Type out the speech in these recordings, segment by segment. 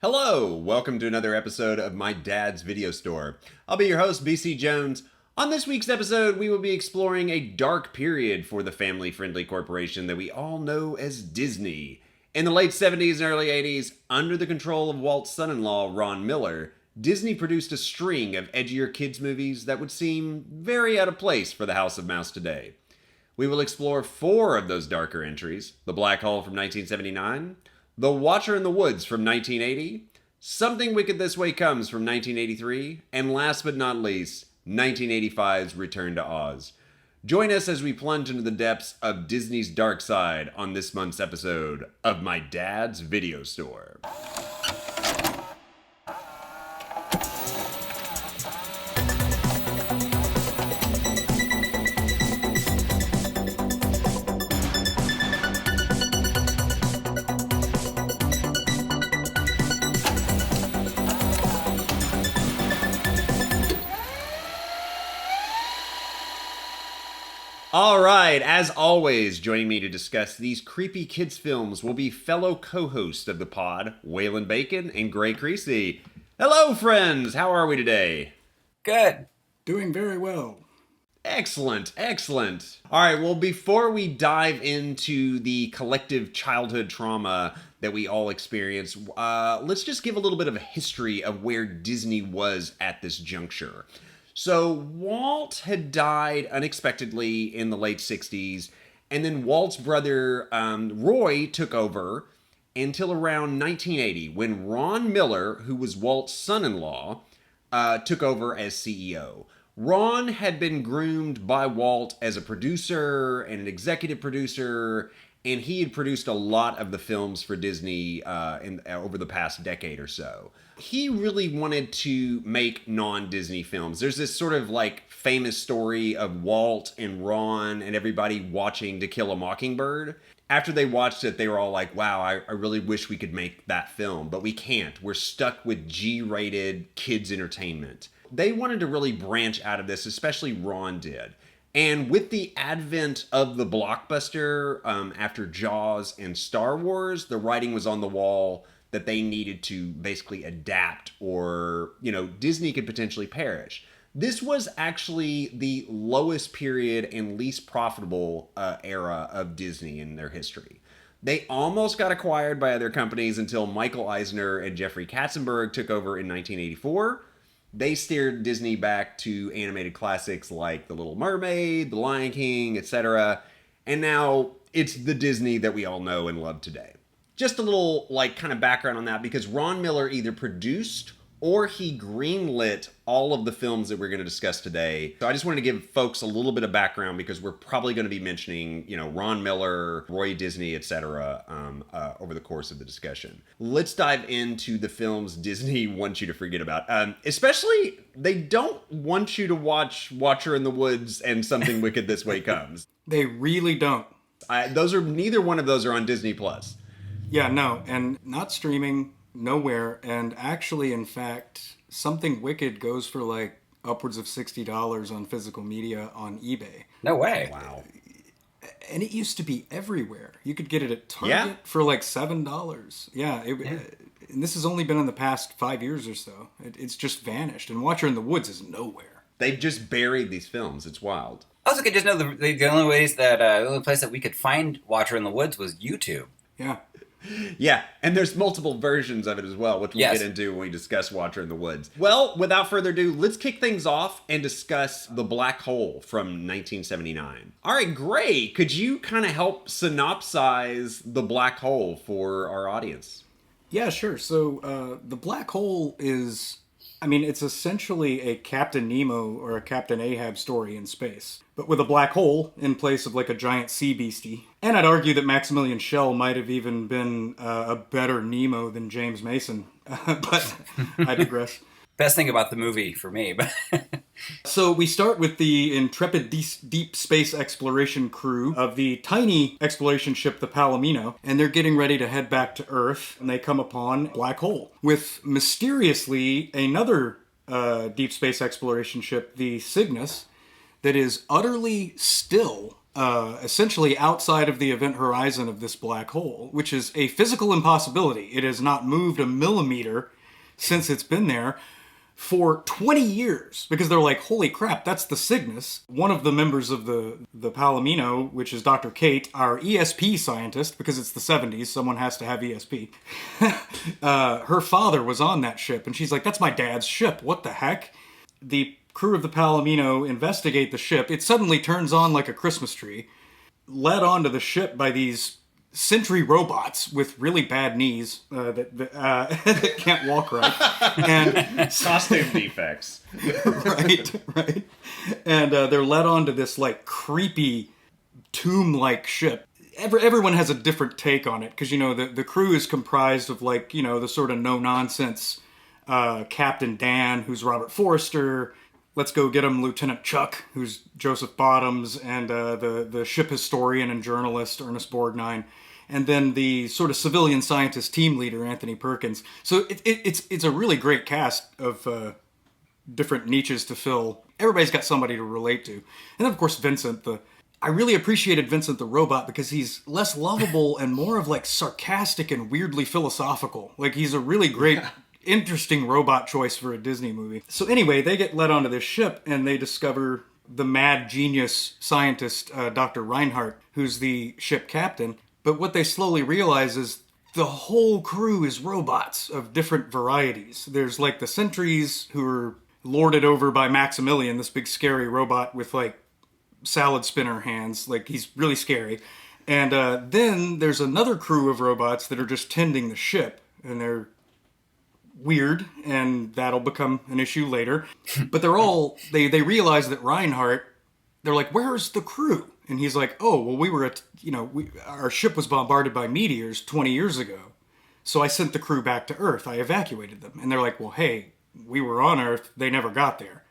Hello, welcome to another episode of My Dad's Video Store. I'll be your host, BC Jones. On this week's episode, we will be exploring a dark period for the family-friendly corporation that we all know as Disney. In the late 70s and early 80s, under the control of Walt's son-in-law, Ron Miller, Disney produced a string of edgier kids' movies that would seem very out of place for the House of Mouse today. We will explore 4 of those darker entries: The Black Hole from 1979, The Watcher in the Woods from 1980, Something Wicked This Way Comes from 1983, and last but not least, 1985's Return to Oz. Join us as we plunge into the depths of Disney's dark side on this month's episode of My Dad's Video Store. All right, as always, joining me to discuss these creepy kids films will be fellow co-hosts of the pod, Waylon Bacon and Gray Creasy. Hello, friends. How are we today? Good. Doing very well. Excellent, excellent. All right, well, before we dive into the collective childhood trauma that we all experience, let's just give a little bit of a history of where Disney was at this juncture. So Walt had died unexpectedly in the late 60s, and then Walt's brother Roy took over until around 1980, when Ron Miller, who was Walt's son-in-law, took over as CEO. Ron had been groomed by Walt as a producer and an executive producer, and he had produced a lot of the films for Disney over the past decade or so. He really wanted to make non-Disney films. There's this sort of like famous story of Walt and Ron and everybody watching To Kill a Mockingbird. After they watched it, they were all like, wow, I really wish we could make that film, but we can't. We're stuck with G-rated kids entertainment. They wanted to really branch out of this, especially Ron did. And with the advent of the blockbuster after Jaws and Star Wars, the writing was on the wall that they needed to basically adapt, or, Disney could potentially perish. This was actually the lowest period and least profitable era of Disney in their history. They almost got acquired by other companies until Michael Eisner and Jeffrey Katzenberg took over in 1984. They steered Disney back to animated classics like The Little Mermaid, The Lion King, etc. And now it's the Disney that we all know and love today. Just a little kind of background on that, because Ron Miller either produced or he greenlit all of the films that we're going to discuss today. So I just wanted to give folks a little bit of background, because we're probably going to be mentioning, Ron Miller, Roy Disney, etc. Over the course of the discussion. Let's dive into the films Disney wants you to forget about. Especially, they don't want you to watch Watcher in the Woods and Something Wicked This Way Comes. They really don't. Neither one of those are on Disney Plus. Yeah, no, and not streaming, nowhere, and actually, in fact, Something Wicked goes for like upwards of $60 on physical media on eBay. No way. Wow. And it used to be everywhere. You could get it at Target for like $7. Yeah, and this has only been in the past 5 years or so. It's just vanished, and Watcher in the Woods is nowhere. They've just buried these films. It's wild. I also could just know the only ways that the only place that we could find Watcher in the Woods was YouTube. Yeah. Yeah, and there's multiple versions of it as well, which we'll get into when we discuss Watcher in the Woods. Well, without further ado, let's kick things off and discuss The Black Hole from 1979. All right, Gray, could you kind of help synopsize The Black Hole for our audience? Yeah, sure. So The Black Hole is... it's essentially a Captain Nemo or a Captain Ahab story in space, but with a black hole in place of like a giant sea beastie. And I'd argue that Maximilian Schell might have even been a better Nemo than James Mason, but I digress. Best thing about the movie for me. So we start with the intrepid deep space exploration crew of the tiny exploration ship, the Palomino, and they're getting ready to head back to Earth, and they come upon a black hole with mysteriously another deep space exploration ship, the Cygnus, that is utterly still essentially outside of the event horizon of this black hole, which is a physical impossibility. It has not moved a millimeter since it's been there for 20 years, because they're like, holy crap, that's the Cygnus. One of the members of the Palomino, which is Dr. Kate, our ESP scientist, because it's the 70s, someone has to have ESP. Her father was on that ship, and she's like, that's my dad's ship, what the heck? The crew of the Palomino investigate the ship. It suddenly turns on like a Christmas tree, led onto the ship by these sentry robots with really bad knees that can't walk right, and Costume defects. right, and they're led onto this like creepy tomb-like ship. Everyone has a different take on it, because the crew is comprised of like the sort of no-nonsense Captain Dan, who's Robert Forrester. Let's go get him, Lieutenant Chuck, who's Joseph Bottoms, and the ship historian and journalist Ernest Borgnine, and then the sort of civilian scientist team leader Anthony Perkins. So it's a really great cast of different niches to fill. Everybody's got somebody to relate to, and then of course Vincent. I really appreciated Vincent the robot because he's less lovable and more of like sarcastic and weirdly philosophical. Like he's a really great. Interesting robot choice for a Disney movie. So anyway, they get led onto this ship and they discover the mad genius scientist, Dr. Reinhardt, who's the ship captain. But what they slowly realize is the whole crew is robots of different varieties. There's like the sentries who are lorded over by Maximilian, this big scary robot with like salad spinner hands. Like he's really scary. And then there's another crew of robots that are just tending the ship, and they're weird, and that'll become an issue later. But they realize that Reinhardt, they're like, where's the crew? And he's like, oh, well, we were our ship was bombarded by meteors 20 years ago. So I sent the crew back to Earth. I evacuated them. And they're like, well, hey, we were on Earth. They never got there.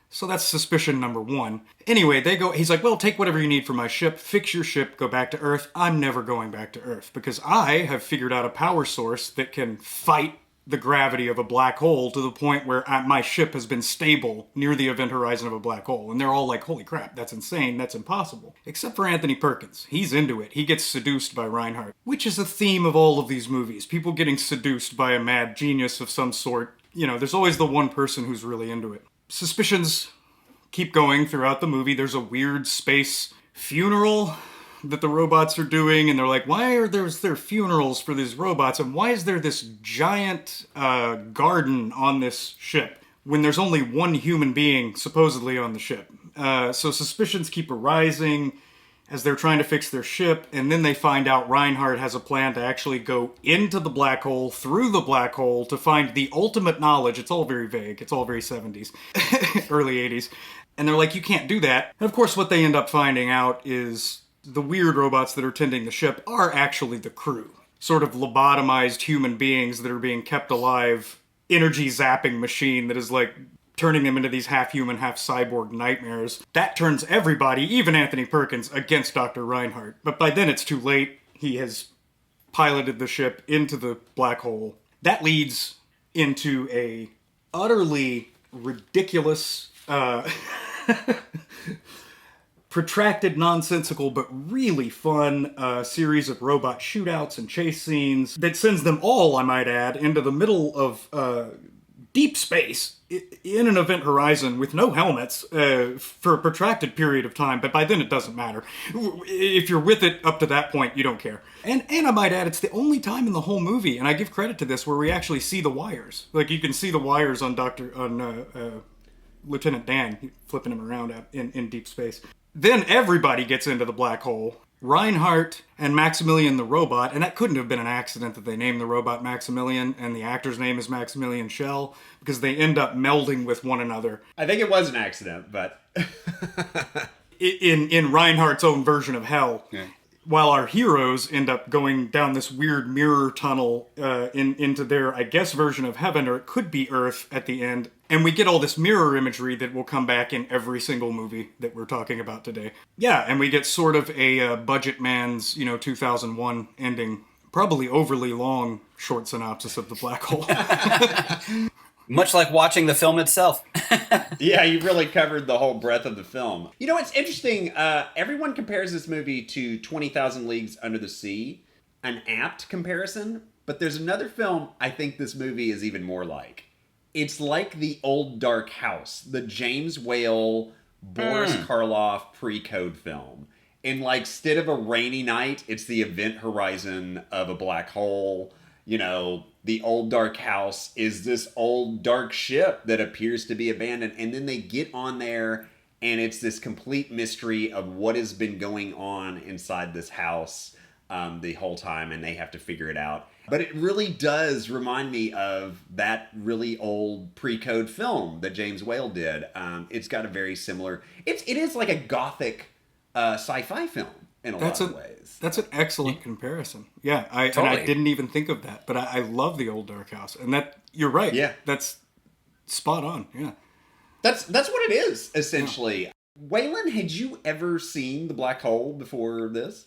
So that's suspicion number one. Anyway, he's like, well, take whatever you need from my ship, fix your ship, go back to Earth. I'm never going back to Earth because I have figured out a power source that can fight the gravity of a black hole to the point where my ship has been stable near the event horizon of a black hole. And they're all like, holy crap, that's insane, that's impossible. Except for Anthony Perkins. He's into it. He gets seduced by Reinhardt, which is a theme of all of these movies. People getting seduced by a mad genius of some sort. There's always the one person who's really into it. Suspicions keep going throughout the movie. There's a weird space funeral that the robots are doing, and they're like, why are there funerals for these robots, and why is there this giant garden on this ship when there's only one human being supposedly on the ship? So suspicions keep arising as they're trying to fix their ship, and then they find out Reinhardt has a plan to actually go into the black hole, through the black hole, to find the ultimate knowledge. It's all very vague. It's all very 70s, early 80s. And they're like, you can't do that. And of course what they end up finding out is the weird robots that are tending the ship are actually the crew. Sort of lobotomized human beings that are being kept alive. Energy zapping machine that is like turning them into these half-human, half-cyborg nightmares. That turns everybody, even Anthony Perkins, against Dr. Reinhardt. But by then it's too late. He has piloted the ship into the black hole. That leads into a utterly ridiculous protracted, nonsensical, but really fun series of robot shootouts and chase scenes that sends them all, I might add, into the middle of deep space in an event horizon with no helmets for a protracted period of time. But by then it doesn't matter. If you're with it up to that point, you don't care. And I might add, it's the only time in the whole movie, and I give credit to this, where we actually see the wires. Like, you can see the wires on Lieutenant Dan flipping him around out in deep space. Then everybody gets into the black hole. Reinhardt and Maximilian the robot, and that couldn't have been an accident that they named the robot Maximilian, and the actor's name is Maximilian Schell, because they end up melding with one another. I think it was an accident, but... in Reinhardt's own version of hell. Yeah. While our heroes end up going down this weird mirror tunnel into their, I guess, version of heaven, or it could be Earth at the end. And we get all this mirror imagery that will come back in every single movie that we're talking about today. Yeah, and we get sort of a Budget Man's, 2001 ending. Probably overly long short synopsis of the black hole. Much like watching the film itself. Yeah, you really covered the whole breadth of the film. You know, it's interesting. Everyone compares this movie to 20,000 Leagues Under the Sea, an apt comparison. But there's another film I think this movie is even more like. It's like The Old Dark House, the James Whale, Boris Karloff pre-code film. And like, instead of a rainy night, it's the event horizon of a black hole. You know, the Old Dark House is this old dark ship that appears to be abandoned. And then they get on there, and it's this complete mystery of what has been going on inside this house the whole time, and they have to figure it out. But it really does remind me of that really old pre-code film that James Whale did. It's got a very similar... It is like a gothic sci-fi film in a lot of ways. That's an excellent comparison. Yeah, Totally. and I didn't even think of that, but I love The Old Dark House. And that, you're right. Yeah. That's spot on, yeah. That's what it is, essentially. Yeah. Waylon, had you ever seen The Black Hole before this?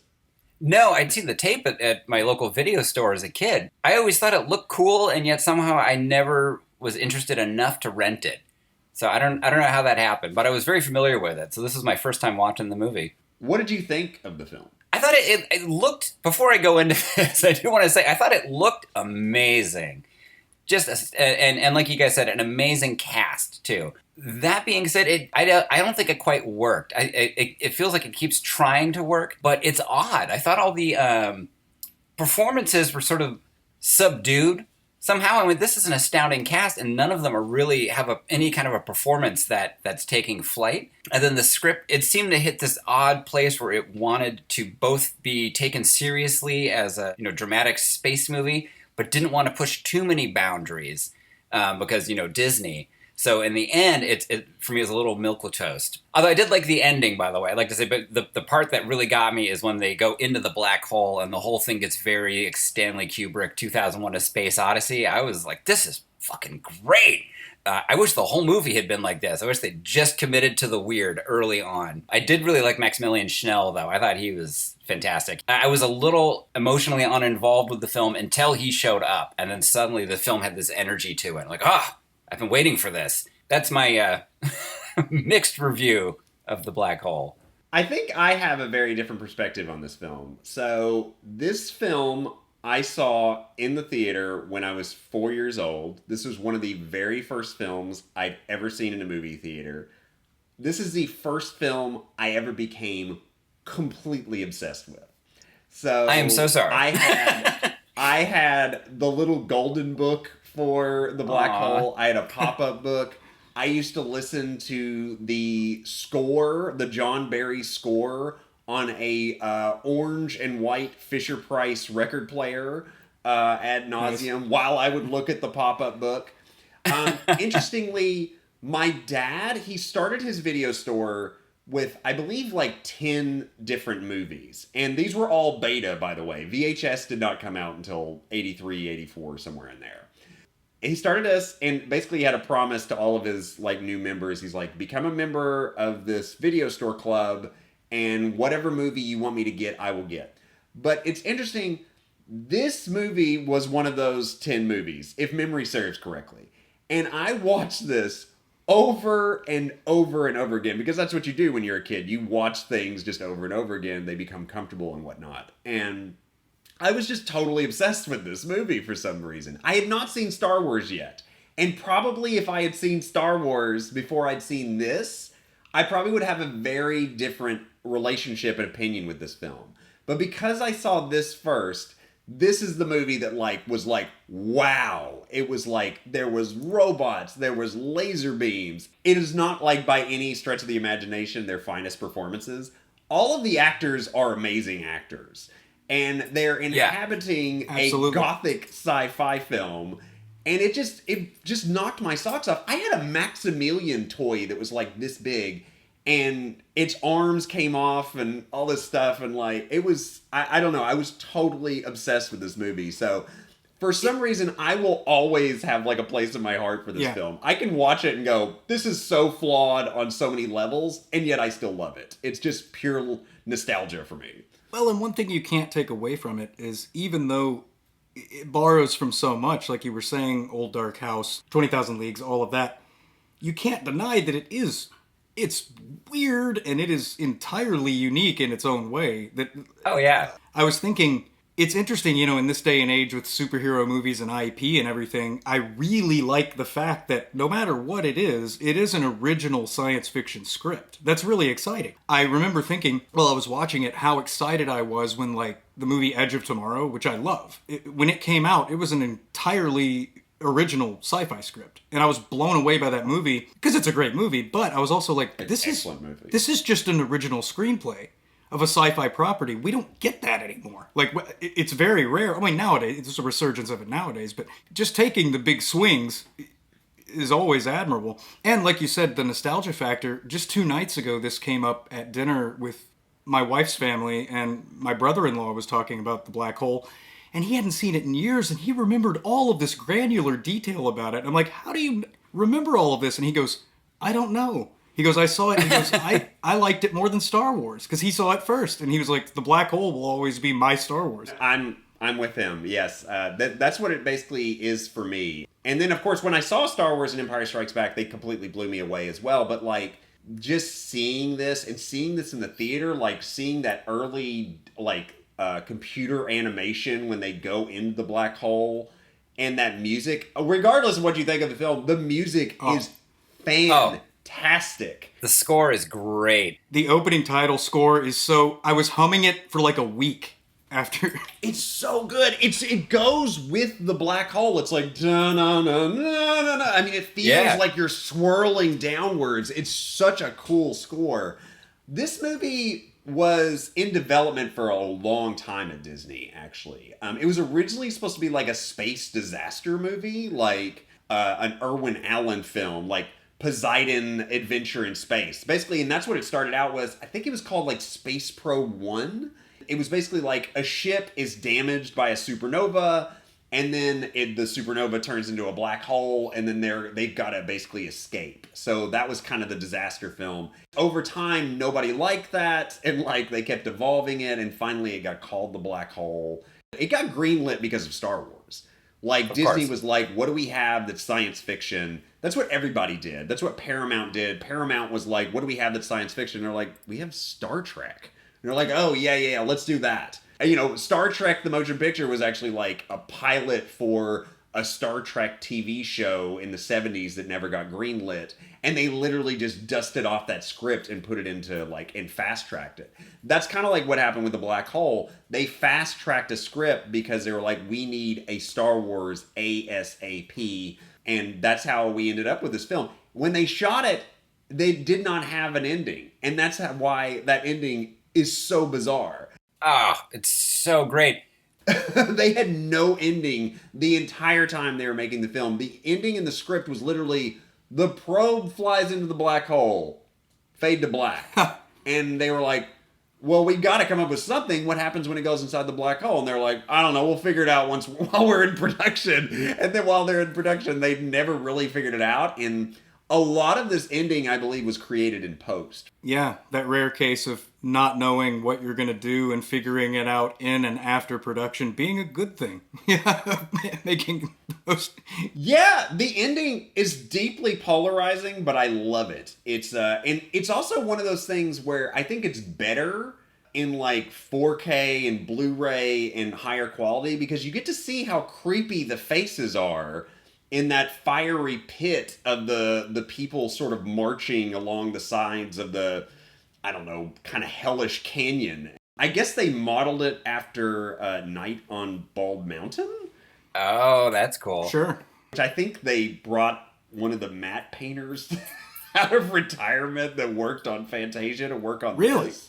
No, I'd seen the tape at my local video store as a kid. I always thought it looked cool, and yet somehow I never was interested enough to rent it. So I don't know how that happened, but I was very familiar with it. So this was my first time watching the movie. What did you think of the film? I thought it looked, before I go into this, I do want to say, I thought it looked amazing. And like you guys said, an amazing cast, too. That being said, I don't think it quite worked. It feels like it keeps trying to work, but it's odd. I thought all the performances were sort of subdued somehow. I mean, this is an astounding cast, and none of them are really have any kind of a performance that's taking flight. And then the script, it seemed to hit this odd place where it wanted to both be taken seriously as a dramatic space movie, but didn't want to push too many boundaries because Disney. So in the end, it for me, it was a little milquetoast. Although I did like the ending, by the way. I'd like to say, but the part that really got me is when they go into the black hole and the whole thing gets very Stanley Kubrick 2001: A Space Odyssey. I was like, this is fucking great. I wish the whole movie had been like this. I wish they just committed to the weird early on. I did really like Maximilian Schnell, though. I thought he was fantastic. I was a little emotionally uninvolved with the film until he showed up. And then suddenly the film had this energy to it. Like, I've been waiting for this. That's my mixed review of The Black Hole. I think I have a very different perspective on this film. So this film I saw in the theater when I was 4 years old. This was one of the very first films I'd ever seen in a movie theater. This is the first film I ever became completely obsessed with. So I am so sorry. I had the little golden book for The Black Hole. I had a pop-up book. I used to listen to the score, the John Barry score, on a orange and white Fisher-Price record player ad nauseum while I would look at the pop-up book. Interestingly, my dad, he started his video store with, I believe, like 10 different movies. And these were all beta, by the way. VHS did not come out until 83, 84, somewhere in there. He started us, and basically he had a promise to all of his like new members. He's like, become a member of this video store club, and whatever movie you want me to get, I will get. But it's interesting, this movie was one of those 10 movies, if memory serves correctly. And I watched this over and over and over again, because that's what you do when you're a kid. You watch things just over and over again. They become comfortable and whatnot. And I was just totally obsessed with this movie for some reason. I had not seen Star Wars yet. And probably if I had seen Star Wars before I'd seen this, I probably would have a very different relationship and opinion with this film. But because I saw this first, this is the movie that was wow. It was like, there was robots, there was laser beams. It is not like by any stretch of the imagination their finest performances. All of the actors are amazing actors. And they're inhabiting a gothic sci-fi film. And it just knocked my socks off. I had a Maximilian toy that was like this big, and its arms came off and all this stuff. And like, it was, I don't know, I was totally obsessed with this movie. So for some reason, I will always have like a place in my heart for this film. I can watch it and go, this is so flawed on so many levels, and yet I still love it. It's just pure nostalgia for me. Well, and one thing you can't take away from it is, even though it borrows from so much, like you were saying, Old Dark House, 20,000 Leagues, all of that. You can't deny that it's weird and it is entirely unique in its own way. That Oh yeah. I was thinking, it's interesting, you know, in this day and age with superhero movies and IP and everything, I really like the fact that no matter what it is an original science fiction script. That's really exciting. I remember thinking, while I was watching it, how excited I was when, like, the movie Edge of Tomorrow, which I love, when it came out, it was an entirely original sci-fi script, and I was blown away by that movie because it's a great movie. But I was also like, Excellent movie. this is just an original screenplay of a sci-fi property. We don't get that anymore. Like, it's very rare. I mean, nowadays there's a resurgence of it nowadays, but just taking the big swings is always admirable. And like you said, the nostalgia factor. Just 2 nights ago, this came up at dinner with my wife's family, and my brother-in-law was talking about the black hole, and he hadn't seen it in years, and he remembered all of this granular detail about it. And I'm like, how do you remember all of this? And he goes, I don't know. He goes, I saw it, and he goes, I liked it more than Star Wars, because he saw it first. And he was like, the black hole will always be my Star Wars. I'm with him. Yes, that's what it basically is for me. And then, of course, when I saw Star Wars and Empire Strikes Back, they completely blew me away as well. But like, just seeing this in the theater, like seeing that early like computer animation when they go into the black hole, and that music, regardless of what you think of the film, the music is fantastic. The score is great. The opening title score is so... I was humming it for like a week after. It's so good. It goes with the black hole. It's like da na na na na na. I mean, it feels like you're swirling downwards. It's such a cool score. This movie was in development for a long time at Disney, actually. It was originally supposed to be like a space disaster movie, like an Irwin Allen film, like Poseidon Adventure in Space. Basically, and that's what it started out was. I think it was called like Space Pro 1. It was basically like a ship is damaged by a supernova, and then the supernova turns into a black hole, and then they've got to basically escape. So that was kind of the disaster film. Over time, nobody liked that, and like they kept evolving it, and finally it got called the black hole. It got greenlit because of Star Wars. Like, Disney was like, what do we have that's science fiction? That's what everybody did. That's what Paramount did. Paramount was like, what do we have that's science fiction? And they're like, we have Star Trek. And they're like, oh, yeah, let's do that. And, you know, Star Trek, the motion picture, was actually like a pilot for a Star Trek TV show in the 70s that never got greenlit. And they literally just dusted off that script and put it into, like, and fast-tracked it. That's kind of like what happened with the black hole. They fast-tracked a script because they were like, we need a Star Wars ASAP. And that's how we ended up with this film. When they shot it, they did not have an ending. And that's why that ending is so bizarre. It's so great. They had no ending the entire time they were making the film. The ending in the script was literally, the probe flies into the black hole, fade to black. And they were like, well, we got to come up with something. What happens when it goes inside the black hole? And they're like, I don't know, we'll figure it out while we're in production. And then while they're in production, they never really figured it out. And a lot of this ending, I believe, was created in post. Yeah, that rare case of not knowing what you're going to do and figuring it out in and after production being a good thing. Yeah, making those... Yeah, the ending is deeply polarizing, but I love it. It's and it's also one of those things where I think it's better in like 4K and Blu-ray and higher quality because you get to see how creepy the faces are in that fiery pit of the people sort of marching along the sides of the, I don't know, kind of hellish canyon. I guess they modeled it after Night on Bald Mountain. Oh, that's cool. Sure. Which I think they brought one of the matte painters out of retirement that worked on Fantasia to work on Really? this.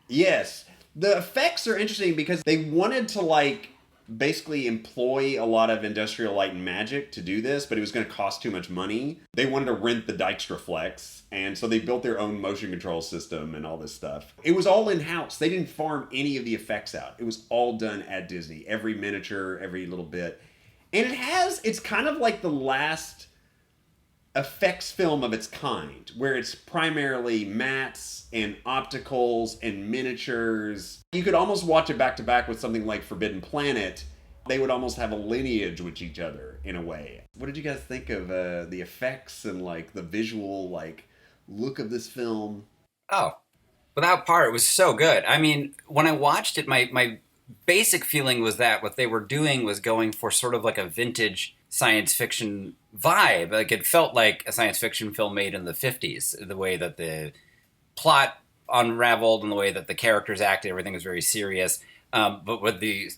Yes. The effects are interesting because they wanted to like basically employ a lot of Industrial Light and Magic to do this, but it was going to cost too much money. They wanted to rent the Dijkstraflex, and so they built their own motion control system and all this stuff. It was all in-house. They didn't farm any of the effects out. It was all done at Disney. Every miniature, every little bit. And it's kind of like the last effects film of its kind, where it's primarily mattes and opticals and miniatures. You could almost watch it back to back with something like Forbidden Planet, They would almost have a lineage with each other in a way. What did you guys think of the effects and like the visual like look of this film? Oh, without part, it was so good. I mean, when I watched it, my basic feeling was that what they were doing was going for sort of like a vintage science fiction vibe. Like it felt like a science fiction film made in the 50s, the way that the plot unraveled and the way that the characters acted, everything was very serious. But with the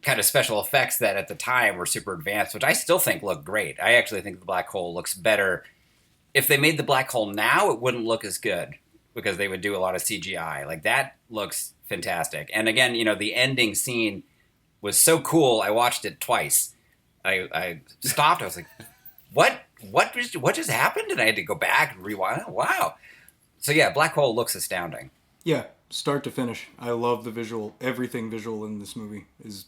kind of special effects that at the time were super advanced, which I still think look great. I actually think the black hole looks better. If they made the black hole now, it wouldn't look as good because they would do a lot of CGI. Like that looks fantastic. And again, the ending scene was so cool. I watched it twice. I stopped. I was like, what just happened? And I had to go back and rewind. Wow. So yeah, black hole looks astounding. Yeah, start to finish. I love the visual. Everything visual in this movie is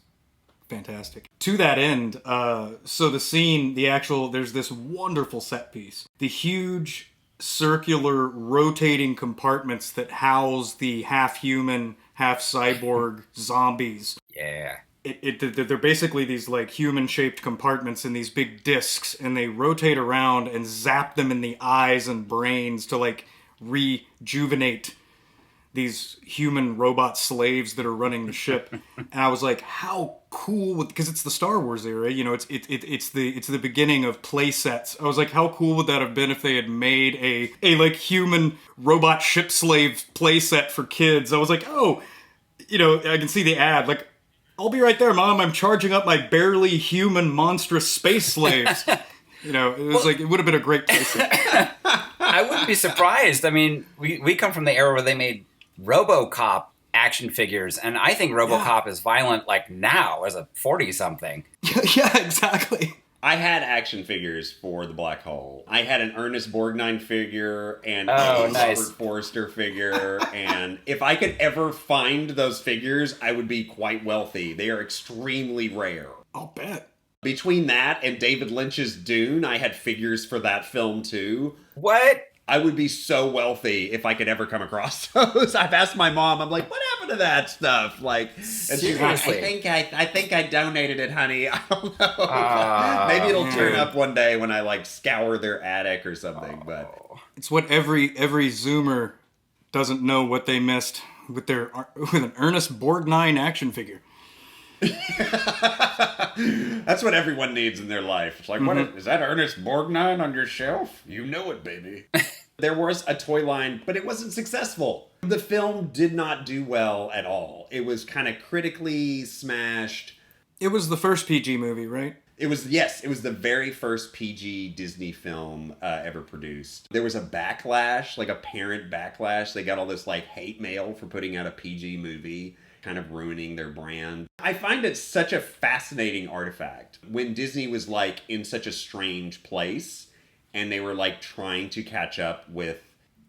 fantastic. To that end, so the scene, there's this wonderful set piece. The huge circular rotating compartments that house the half-human, half-cyborg zombies. Yeah. They're basically these like human-shaped compartments in these big discs, and they rotate around and zap them in the eyes and brains to like rejuvenate these human robot slaves that are running the ship. And I was like, how cool, because it's the Star Wars era, it's the beginning of play sets. I was like, how cool would that have been if they had made a like human robot ship slave play set for kids? I was like, oh, I can see the ad, like, I'll be right there, Mom, I'm charging up my barely human monstrous space slaves. It was like, it would have been a great play set. I wouldn't be surprised. I mean, we come from the era where they made RoboCop action figures, and I think RoboCop is violent like now as a 40-something. Yeah, exactly. I had action figures for the black hole. I had an Ernest Borgnine figure and a nice. Robert Forster figure, and if I could ever find those figures, I would be quite wealthy. They are extremely rare. I'll bet. Between that and David Lynch's Dune, I had figures for that film too. What? I would be so wealthy if I could ever come across those. I've asked my mom, I'm like, what happened to that stuff? Like, and she's like, I think I donated it, honey. I don't know. Maybe it'll turn up one day when I like scour their attic or something. But it's what every Zoomer doesn't know what they missed with an Ernest Borgnine action figure. That's what everyone needs in their life. It's like, what is that Ernest Borgnine on your shelf? You know it, baby. There was a toy line, but it wasn't successful. The film did not do well at all. It was kind of critically smashed. It was the first PG movie, right? It was the very first PG Disney film ever produced. There was a backlash, like a parent backlash. They got all this like hate mail for putting out a PG movie, kind of ruining their brand. I find it such a fascinating artifact. When Disney was like in such a strange place and they were like trying to catch up with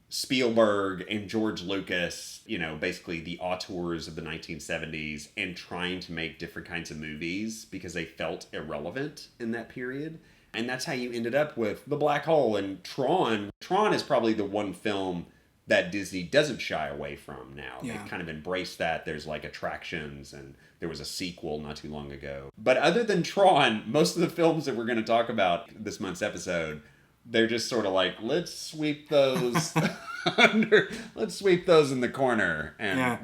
Spielberg and George Lucas, basically the auteurs of the 1970s, and trying to make different kinds of movies because they felt irrelevant in that period. And that's how you ended up with The Black Hole and Tron. Tron is probably the one film that Disney doesn't shy away from now. Yeah. They've kind of embraced that. There's like attractions, and there was a sequel not too long ago. But other than Tron, most of the films that we're going to talk about this month's episode, they're just sort of like, let's sweep those let's sweep those in the corner. And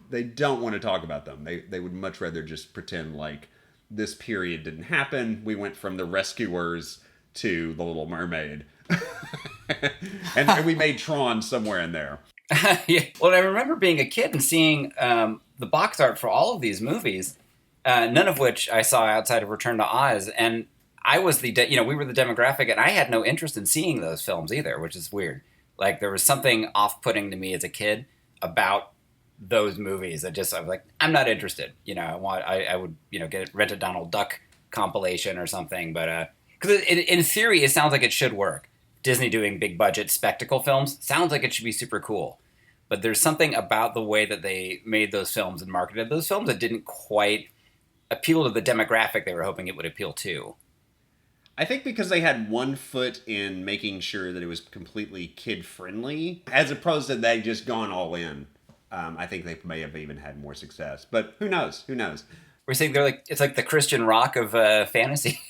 they don't want to talk about them. They would much rather just pretend like this period didn't happen. We went from The Rescuers to The Little Mermaid. and we made Tron somewhere in there. Yeah. Well, I remember being a kid and seeing the box art for all of these movies, none of which I saw outside of Return to Oz. And I was we were the demographic, and I had no interest in seeing those films either, which is weird. Like, there was something off-putting to me as a kid about those movies. I was like, I'm not interested. I would, rent a Donald Duck compilation or something. But, because in theory, it sounds like it should work. Disney doing big budget spectacle films sounds like it should be super cool. But there's something about the way that they made those films and marketed those films that didn't quite appeal to the demographic they were hoping it would appeal to. I think because they had one foot in making sure that it was completely kid-friendly, as opposed to they just gone all in. I think they may have even had more success. But who knows? Who knows? We're saying it's like the Christian rock of fantasy.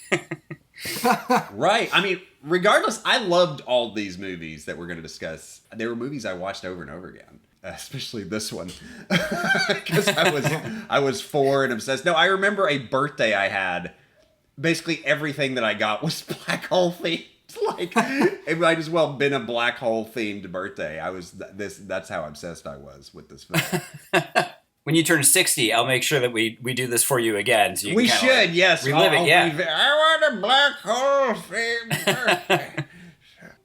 Right. I mean, regardless, I loved all these movies that we're going to discuss. They were movies I watched over and over again, especially this one, because I was 4 and obsessed. No, I remember a birthday I had. Basically, everything that I got was black hole themed. Like, it might as well have been a black hole themed birthday. That's how obsessed I was with this film. When you turn 60, I'll make sure that we do this for you again. So you We can should, yes. relive it. Yeah. I want a black hole themed birthday.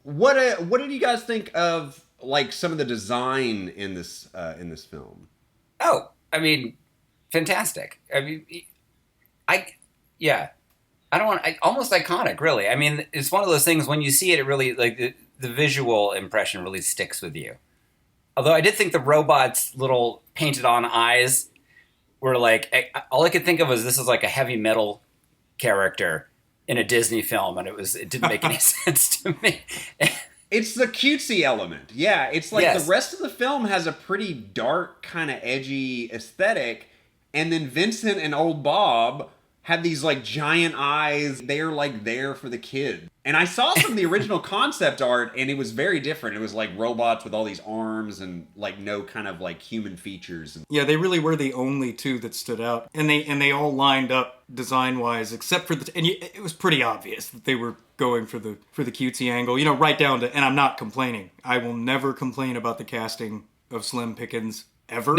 What did you guys think of like some of the design in this film? Oh, I mean, fantastic. I mean, almost iconic, really. I mean, it's one of those things when you see it, it really, like, the visual impression really sticks with you. Although I did think the robot's little painted on eyes were like, all I could think of was this is like a heavy metal character in a Disney film, and it didn't make any sense to me. It's the cutesy element. Yeah, it's like Yes. the rest of the film has a pretty dark, kind of edgy aesthetic, and then Vincent and old Bob have these like giant eyes. They're like there for the kid. And I saw some of the original concept art, and it was very different. It was like robots with all these arms and like no kind of like human features. Yeah, they really were the only two that stood out, and they all lined up design wise, except for it was pretty obvious that they were going for the cutesy angle. You know, right down to, and I'm not complaining. I will never complain about the casting of Slim Pickens ever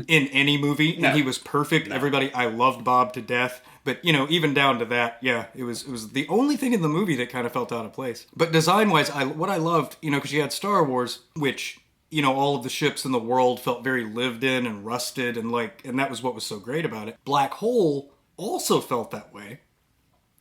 in any movie, and he was perfect. Everybody, I loved Bob to death. But, you know, even down to that, yeah, it was the only thing in the movie that kind of felt out of place. But design-wise, what I loved, you know, because you had Star Wars, which, you know, all of the ships in the world felt very lived in and rusted, and that was what was so great about it. Black Hole also felt that way.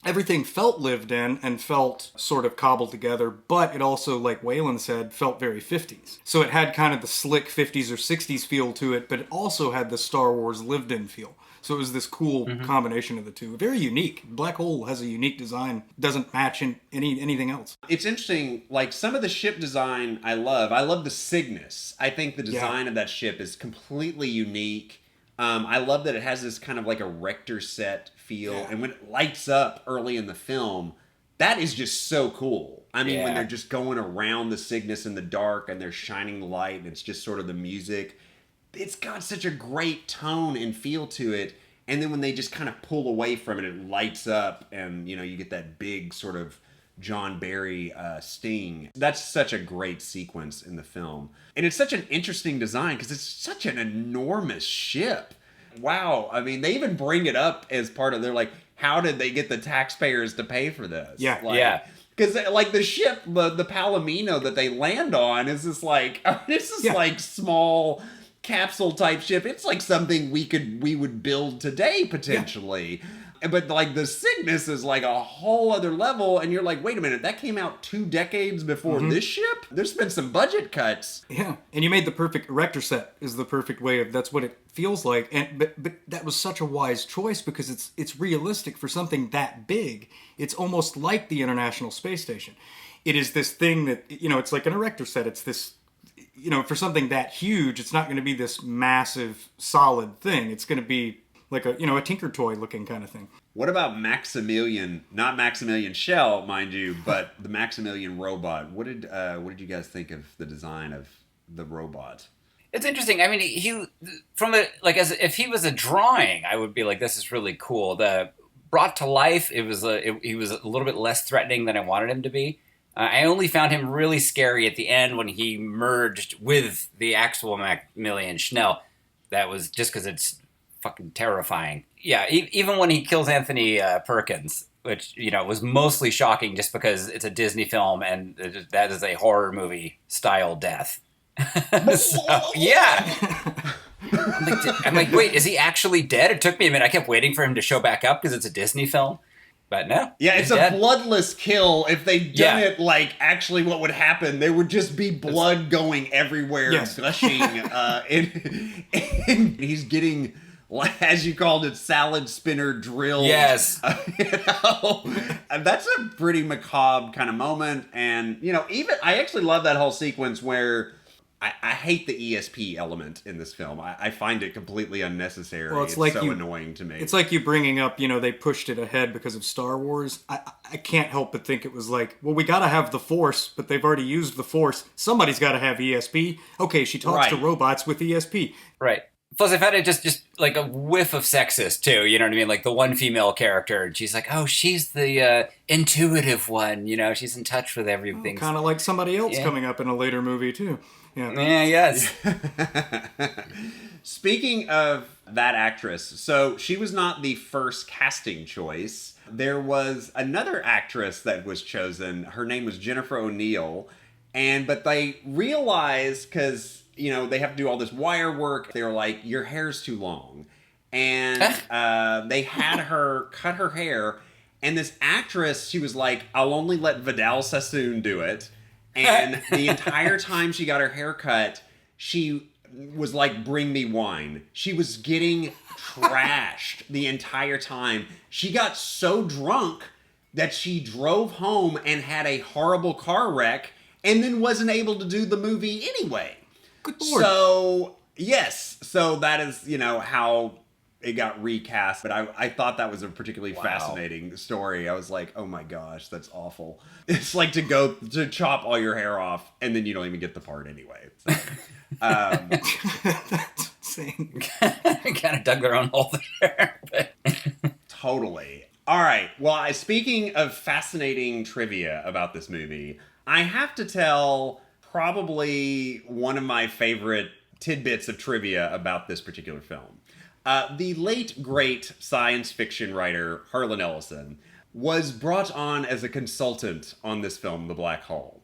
Everything felt lived in and felt sort of cobbled together, but it also, like Waylon said, felt very 50s. So it had kind of the slick 50s or 60s feel to it, but it also had the Star Wars lived in feel. So it was this cool combination of the two. Very unique. Black Hole has a unique design. Doesn't match in anything else. It's interesting, like some of the ship design I love. I love the Cygnus. I think the design of that ship is completely unique. I love that it has this kind of like a Rector set feel. Yeah. And when it lights up early in the film, that is just so cool. I mean, when they're just going around the Cygnus in the dark and they're shining the light and it's just sort of the music. It's got such a great tone and feel to it. And then when they just kind of pull away from it, it lights up and, you know, you get that big sort of John Barry sting. That's such a great sequence in the film. And it's such an interesting design because it's such an enormous ship. Wow. I mean, they even bring it up as part of, they're like, how did they get the taxpayers to pay for this? Yeah. Like, because, like, the ship, the Palomino that they land on is this, like, like, small capsule type ship. It's like something we would build today potentially. But like the Cygnus is like a whole other level, and you're like, wait a minute, that came out 2 decades before this ship? There's been some budget cuts. Yeah, and you made the perfect Erector set is the perfect way of, that's what it feels like. And but that was such a wise choice because it's realistic for something that big. It's almost like the International Space Station. It is this thing that, you know, it's like an Erector set. It's this, you know, for something that huge, it's not going to be this massive, solid thing. It's going to be like a, you know, a Tinker Toy looking kind of thing. What about Maximilian? Not Maximilian Schell, mind you, but the Maximilian robot. What did you guys think of the design of the robot? It's interesting. I mean, he from a like as if he was a drawing, I would be like, this is really cool. The brought to life, he was a little bit less threatening than I wanted him to be. I only found him really scary at the end when he merged with the actual Maximilian Schell. That was just because it's fucking terrifying. Yeah, even when he kills Anthony Perkins, which, you know, was mostly shocking just because it's a Disney film and that is a horror movie style death. So, yeah. I'm like, wait, is he actually dead? It took me a minute. I kept waiting for him to show back up because it's a Disney film. But no. Yeah, it's a bloodless kill. If they'd done it like actually what would happen, there would just be blood going everywhere, gushing. And he's getting, as you called it, salad spinner drilled. Yes. You know? That's a pretty macabre kind of moment. And, you know, even I actually love that whole sequence where I hate the ESP element in this film. I find it completely unnecessary. Well, it's like so annoying to me. It's like you bringing up, they pushed it ahead because of Star Wars. I can't help but think it was like, well, we got to have the Force, but they've already used the Force. Somebody's got to have ESP. Okay, she talks to robots with ESP. Right. Plus, I found it just like a whiff of sexist, too. You know what I mean? Like the one female character, and she's like, oh, she's the intuitive one. She's in touch with everything. Kind of like somebody else coming up in a later movie, too. Yeah. Yes. Speaking of that actress, so she was not the first casting choice. There was another actress that was chosen. Her name was Jennifer O'Neill. But they realized, because, they have to do all this wire work, they were like, your hair's too long. And they had her cut her hair. And this actress, she was like, I'll only let Vidal Sassoon do it. And the entire time she got her hair cut, she was like, bring me wine. She was getting trashed the entire time. She got so drunk that she drove home and had a horrible car wreck and then wasn't able to do the movie anyway. Good Lord. So, yes. So that is, how it got recast. But I thought that was a particularly fascinating story. I was like, oh my gosh, that's awful. It's like to chop all your hair off and then you don't even get the part anyway. So, that's insane. Kind of dug their own hole there. Totally. All right. Well, speaking of fascinating trivia about this movie, I have to tell probably one of my favorite tidbits of trivia about this particular film. The late, great science fiction writer Harlan Ellison was brought on as a consultant on this film, The Black Hole.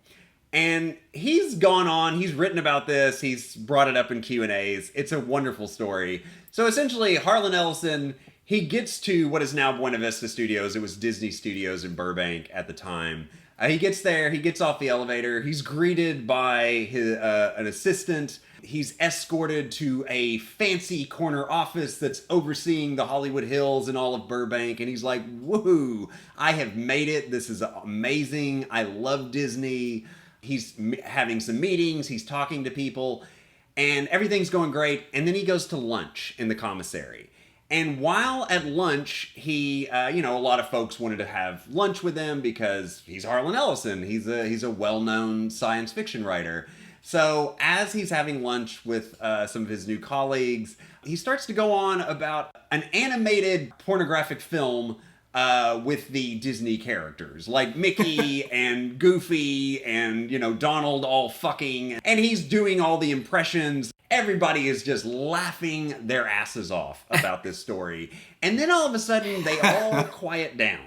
And he's gone on, he's written about this, he's brought it up in Q&As. It's a wonderful story. So essentially, Harlan Ellison, he gets to what is now Buena Vista Studios. It was Disney Studios in Burbank at the time. He gets there, he gets off the elevator, he's greeted by an assistant. He's escorted to a fancy corner office that's overseeing the Hollywood Hills and all of Burbank. And he's like, woohoo, I have made it. This is amazing. I love Disney. He's having some meetings. He's talking to people. And everything's going great. And then he goes to lunch in the commissary. And while at lunch, he, a lot of folks wanted to have lunch with him because he's Harlan Ellison. He's a well-known science fiction writer. So as he's having lunch with some of his new colleagues, he starts to go on about an animated pornographic film with the Disney characters, like Mickey and Goofy and, Donald all fucking. And he's doing all the impressions. Everybody is just laughing their asses off about this story. And then all of a sudden, they all quiet down.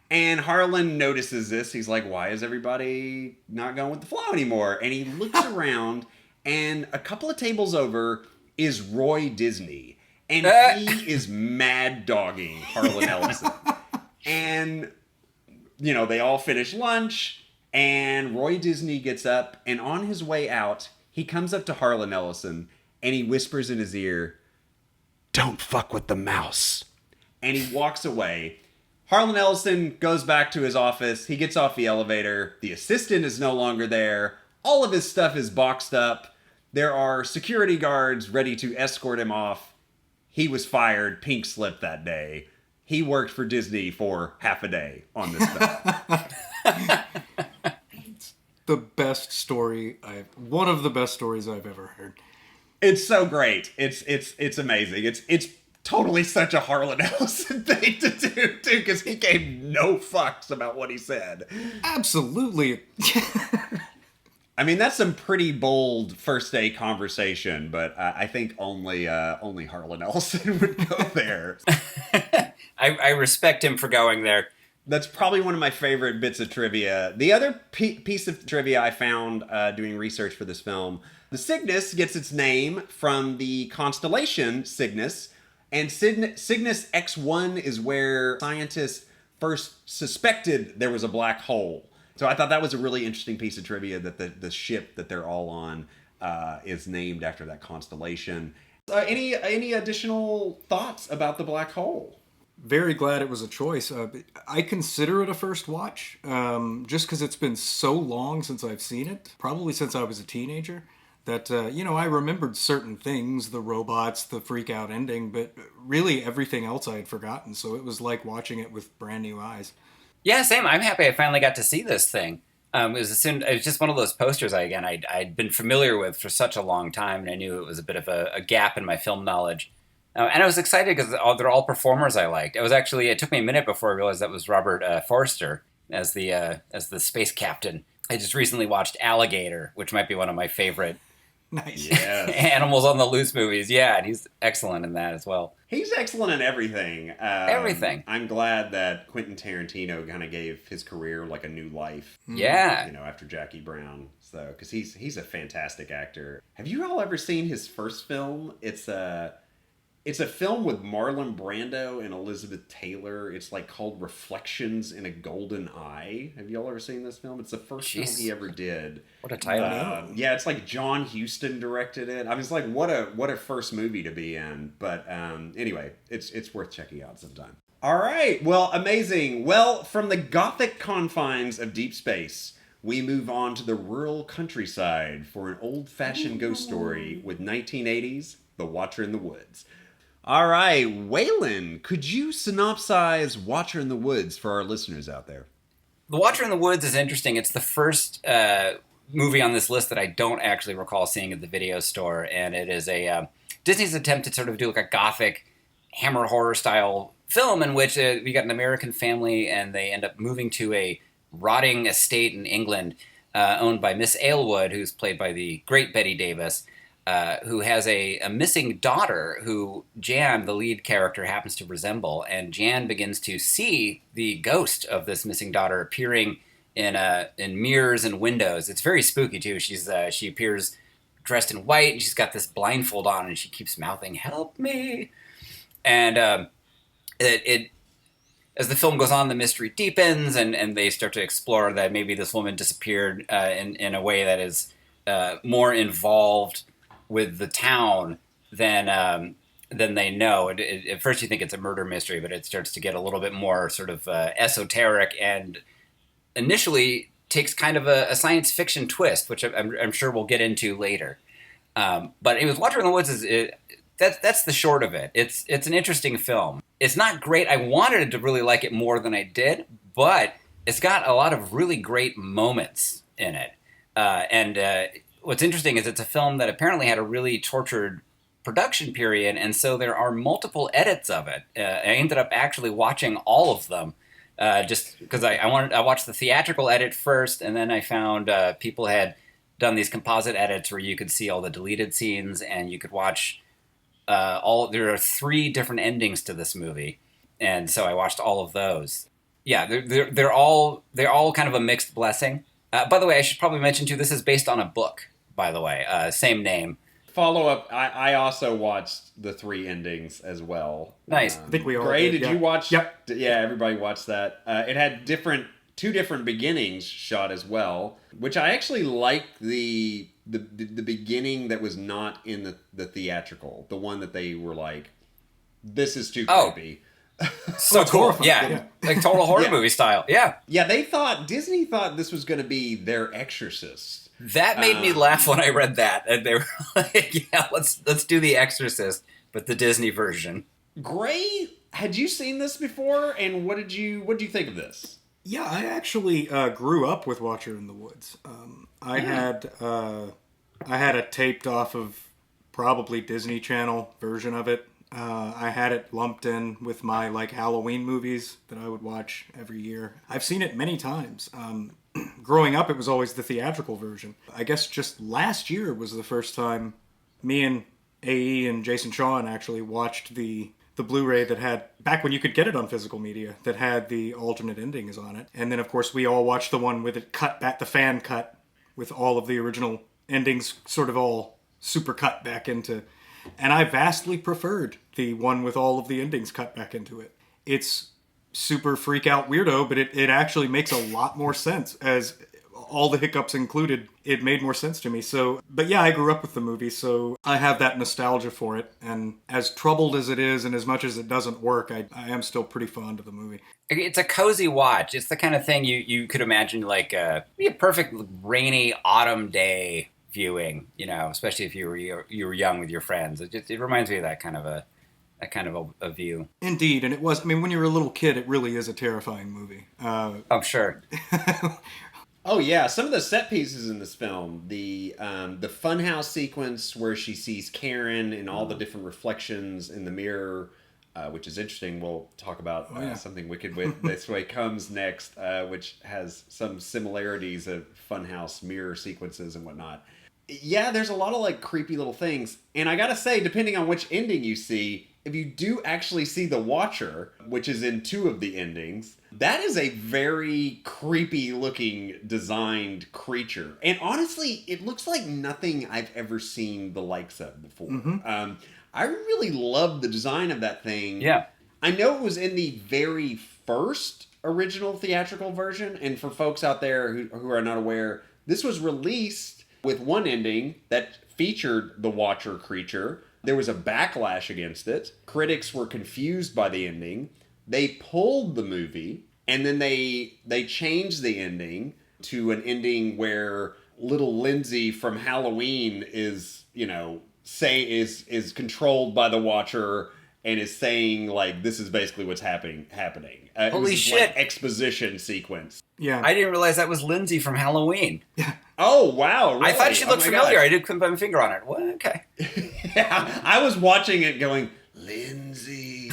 And Harlan notices this. He's like, why is everybody not going with the flow anymore? And he looks around, and a couple of tables over is Roy Disney. And he is mad dogging Harlan Ellison. And, they all finish lunch, and Roy Disney gets up, and on his way out, he comes up to Harlan Ellison, and he whispers in his ear, don't fuck with the mouse. And he walks away. Harlan Ellison goes back to his office. He gets off the elevator. The assistant is no longer there. All of his stuff is boxed up. There are security guards ready to escort him off. He was fired, pink slip that day. He worked for Disney for half a day on this film. One of the best stories I've ever heard. It's so great. It's amazing. It's totally such a Harlan Ellison thing to do, too, because he gave no fucks about what he said. Absolutely. I mean, that's some pretty bold first day conversation, but I think only Harlan Ellison would go there. I respect him for going there. That's probably one of my favorite bits of trivia. The other piece of trivia I found doing research for this film, the Cygnus gets its name from the constellation Cygnus, and Cygnus X1 is where scientists first suspected there was a black hole. So I thought that was a really interesting piece of trivia, that the ship that they're all on is named after that constellation. Any additional thoughts about the black hole? Very glad it was a choice. I consider it a first watch, just because it's been so long since I've seen it, probably since I was a teenager, that, I remembered certain things, the robots, the freak out ending, but really everything else I had forgotten. So it was like watching it with brand new eyes. Yeah, same. I'm happy I finally got to see this thing. It was just one of those posters I'd been familiar with for such a long time, and I knew it was a bit of a gap in my film knowledge. And I was excited because they're all performers I liked. It took me a minute before I realized that was Robert Forster as the space captain. I just recently watched Alligator, which might be one of my favorite Nice. Yes. animals on the loose movies. Yeah, and he's excellent in that as well. He's excellent in everything. Everything. I'm glad that Quentin Tarantino kind of gave his career like a new life. Yeah. After Jackie Brown. So, because he's a fantastic actor. Have you all ever seen his first film? It's a film with Marlon Brando and Elizabeth Taylor. It's like called Reflections in a Golden Eye. Have you all ever seen this film? It's the first film he ever did. What a title. Yeah, it's like John Huston directed it. I mean, it's like what a first movie to be in. But anyway, it's worth checking out sometime. All right, well, amazing. Well, from the gothic confines of deep space, we move on to the rural countryside for an old-fashioned ghost story with 1980s The Watcher in the Woods. All right, Waylon, could you synopsize Watcher in the Woods for our listeners out there? The Watcher in the Woods is interesting. It's the first movie on this list that I don't actually recall seeing at the video store, and it is Disney's attempt to sort of do like a gothic hammer horror style film in which we got an American family and they end up moving to a rotting estate in England owned by Miss Aylwood, who's played by the great Bette Davis, who has a missing daughter who Jan, the lead character, happens to resemble. And Jan begins to see the ghost of this missing daughter appearing in mirrors and windows. It's very spooky, too. She appears dressed in white, and she's got this blindfold on, and she keeps mouthing, "Help me!" And as the film goes on, the mystery deepens, and they start to explore that maybe this woman disappeared in a way that is more involved with the town than they know. At first you think it's a murder mystery, but it starts to get a little bit more sort of esoteric and initially takes kind of a science fiction twist, which I'm sure we'll get into later. But it was Watcher in the Woods that's the short of it. It's an interesting film. It's not great. I wanted to really like it more than I did, but it's got a lot of really great moments in it. What's interesting is it's a film that apparently had a really tortured production period, and so there are multiple edits of it. I ended up actually watching all of them, just because I watched the theatrical edit first, and then I found people had done these composite edits where you could see all the deleted scenes, and you could watch there are 3 different endings to this movie, and so I watched all of those. Yeah, they're all kind of a mixed blessing. By the way, I should probably mention too, this is based on a book. By the way, same name. Follow up. I also watched the 3 endings as well. Nice. I think we all Gray, did, did you watch? Yep. Yeah, everybody watched that. It had 2 different beginnings shot as well, which I actually liked the beginning that was not in the theatrical, the one that they were like, this is too creepy. So cool. Horrifying. Yeah. Like total horror movie style. Yeah. Yeah, Disney thought this was going to be their Exorcist. That made me laugh when I read that. And they were like, yeah, let's do The Exorcist, but the Disney version. Gray, had you seen this before? And what did you think of this? Yeah, I actually grew up with Watcher in the Woods. I had it taped off of probably Disney Channel version of it. I had it lumped in with my Halloween movies that I would watch every year. I've seen it many times. Growing up, it was always the theatrical version. I guess just last year was the first time me and AE and Jason Shawn actually watched the Blu-ray that had, back when you could get it on physical media, that had the alternate endings on it. And then, of course, we all watched the one with it cut back, the fan cut, with all of the original endings sort of all super cut back into. And I vastly preferred the one with all of the endings cut back into it. It's super freak out weirdo, but it actually makes a lot more sense. As all the hiccups included, it made more sense to me. So, but yeah, I grew up with the movie, so I have that nostalgia for it. And as troubled as it is, and as much as it doesn't work, I am still pretty fond of the movie. It's a cozy watch. It's the kind of thing you could imagine be a perfect rainy autumn day viewing, especially if you were young with your friends. It reminds me of that kind of a view. Indeed, and it was. I mean, when you're a little kid, it really is a terrifying movie. I'm sure. Oh yeah, some of the set pieces in this film, the funhouse sequence where she sees Karen and all the different reflections in the mirror, which is interesting. We'll talk about something wicked with This Way Comes next, which has some similarities of funhouse mirror sequences and whatnot. Yeah, there's a lot of like creepy little things, and I gotta say, depending on which ending you see, if you do actually see the Watcher, which is in 2 of the endings, that is a very creepy looking designed creature. And honestly, it looks like nothing I've ever seen the likes of before. I really love the design of that thing. Yeah. I know it was in the very first original theatrical version, and for folks out there who are not aware, this was released with one ending that featured the Watcher creature. There was a backlash against it. Critics were confused by the ending. They pulled the movie, and then they changed the ending to an ending where little Lindsay from Halloween is, is controlled by the Watcher and is saying like this is basically what's happening. Holy shit! Like, exposition sequence. Yeah, I didn't realize that was Lindsay from Halloween. Oh wow! Really? I thought she looked familiar. Gosh. I couldn't put my finger on it. What? Okay. Yeah, I was watching it going, Lindsay,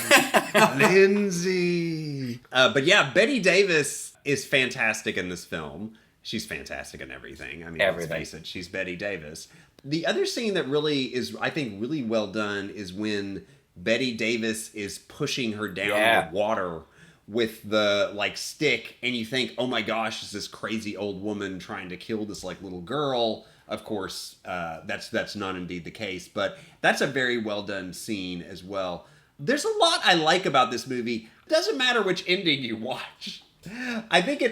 Lindsay. But yeah, Betty Davis is fantastic in this film. She's fantastic in everything. I mean, Everything. Let's face it, she's Betty Davis. The other scene that really is, I think, really well done is when Betty Davis is pushing her down the water with the like stick, and you think, oh my gosh, is this crazy old woman trying to kill this like little girl? Of course, that's not indeed the case, but that's a very well done scene as well. There's a lot I like about this movie. It doesn't matter which ending you watch. I think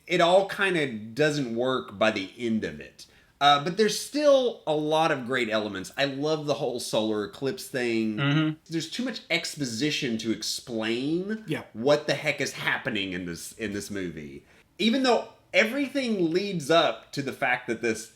it all kind of doesn't work by the end of it. But there's still a lot of great elements. I love the whole solar eclipse thing. Mm-hmm. There's too much exposition to explain what the heck is happening in this movie. Even though everything leads up to the fact that this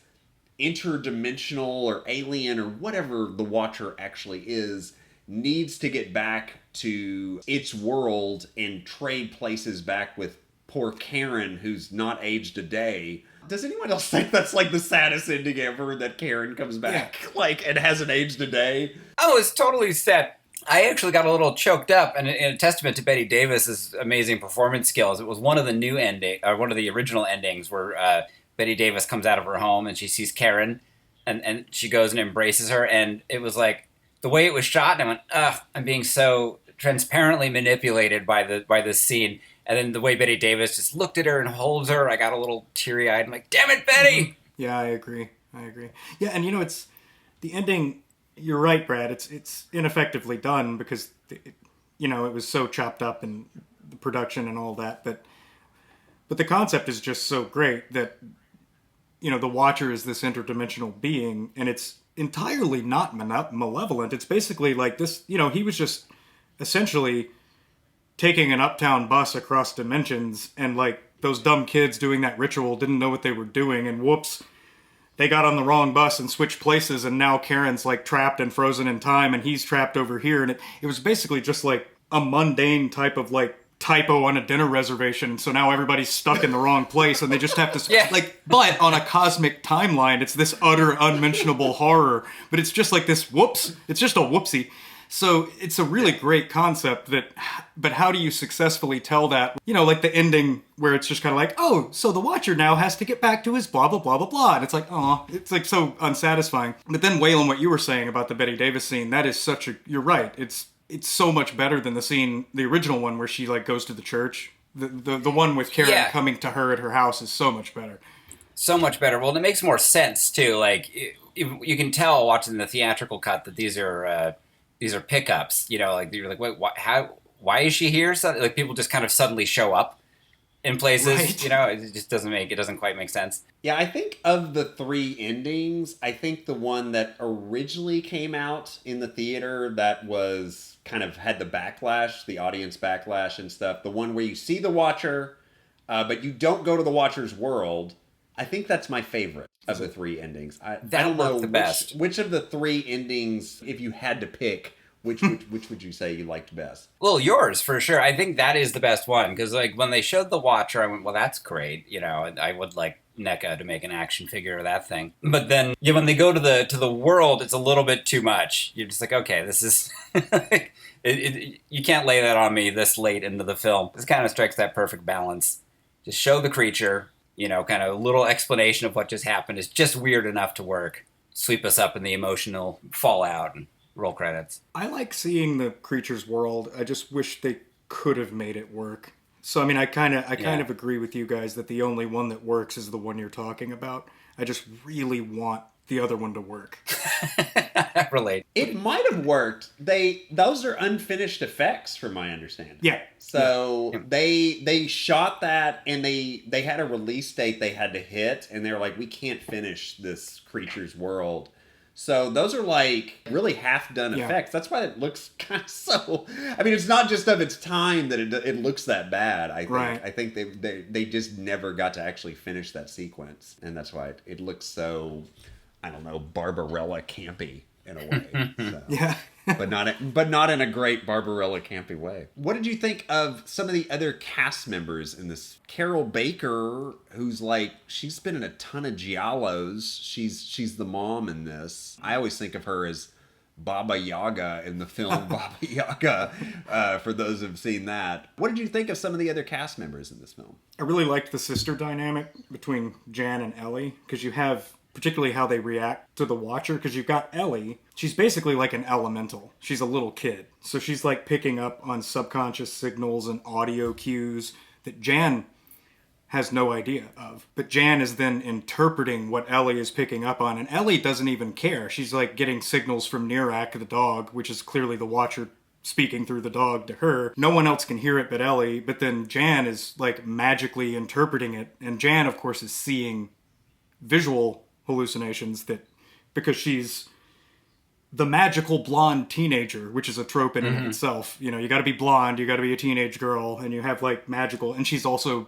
interdimensional or alien or whatever the Watcher actually is needs to get back to its world and trade places back with poor Karen, who's not aged a day. Does anyone else think that's like the saddest ending ever, that Karen comes back like and hasn't aged a day? Oh, it's totally sad. I actually got a little choked up, and in a testament to Betty Davis's amazing performance skills, it was one of the one of the original endings where Betty Davis comes out of her home and she sees Karen, and she goes and embraces her, and it was like the way it was shot, and I went, ugh, I'm being so transparently manipulated by this scene. And then the way Betty Davis just looked at her and holds her, I got a little teary-eyed. I'm like, damn it, Betty! Yeah, I agree. Yeah, and it's the ending. You're right, Brad. It's ineffectively done because it was so chopped up in the production and all that. But the concept is just so great that the Watcher is this interdimensional being, and it's entirely not malevolent. It's basically like this. He was just essentially taking an uptown bus across dimensions, and like those dumb kids doing that ritual didn't know what they were doing, and whoops, they got on the wrong bus and switched places, and now Karen's like trapped and frozen in time, and he's trapped over here, and it was basically just like a mundane type of like typo on a dinner reservation, so now everybody's stuck in the wrong place, and they just have to but on a cosmic timeline, it's this utter unmentionable horror, but it's just like this whoops, it's just a whoopsie. So it's a really great concept but how do you successfully tell that? Like the ending where it's just kind of like, oh, so the Watcher now has to get back to his blah, blah, blah, blah, blah. And it's like, oh, it's like so unsatisfying. But then Waylon, what you were saying about the Betty Davis scene, that is you're right. It's so much better than the original one where she like goes to the church. The one with Karen coming to her at her house is so much better. So much better. Well, and it makes more sense too. Like you can tell watching the theatrical cut that these are pickups, like you're like, wait, why is she here? So, like people just kind of suddenly show up in places, right. It just doesn't quite make sense. Yeah, I think of the 3 endings, I think the one that originally came out in the theater that was kind of had the backlash, the audience backlash and stuff, the one where you see the Watcher, but you don't go to the Watcher's world, I think that's my favorite of the three endings. I That don't know worked the best. which of the three endings, if you had to pick, which would you say you liked best? Well, yours for sure. I think that is the best one because, like, when they showed the Watcher, I went, "Well, that's great." You know, I would like NECA to make an action figure of that thing. But then, yeah, when they go to the world, it's a little bit too much. You're just like, okay, this is you can't lay that on me this late into the film. This kind of strikes that perfect balance. Just show the creature, you know, kind of a little explanation of what just happened is just weird enough to work. Sweep us up in the emotional fallout and roll credits. I like seeing the creature's world. I just wish they could have made it work. So I mean, I kind of agree with you guys that the only one that works is the one you're talking about. I just really want the other one to work. Relate. It might have worked. Those are unfinished effects, from my understanding. Yeah. So they shot that, and they had a release date they had to hit, and they were like, we can't finish this creature's world. So those are like really half-done effects. That's why it looks kind of so. I mean, it's not just of its time that it looks that bad. I think Right. I think they just never got to actually finish that sequence, and that's why it looks so, I don't know, Barbarella campy in a way. So. Yeah. but not in a great Barbarella campy way. What did you think of some of the other cast members in this? Carol Baker, who's like, she's been in a ton of giallos. She's the mom in this. I always think of her as Baba Yaga in the film Baba Yaga, for those who've seen that. What did you think of some of the other cast members in this film? I really liked the sister dynamic between Jan and Ellie, because you have particularly how they react to the Watcher, because you've got Ellie. She's basically like an elemental. She's a little kid. So she's like picking up on subconscious signals and audio cues that Jan has no idea of. But Jan is then interpreting what Ellie is picking up on, and Ellie doesn't even care. She's like getting signals from Nirak, the dog, which is clearly the Watcher speaking through the dog to her. No one else can hear it but Ellie, but then Jan is like magically interpreting it, and Jan, of course, is seeing visual hallucinations that because she's the magical blonde teenager, which is a trope in and of itself. You know, you got to be blonde, you got to be a teenage girl, and you have like magical, and she's also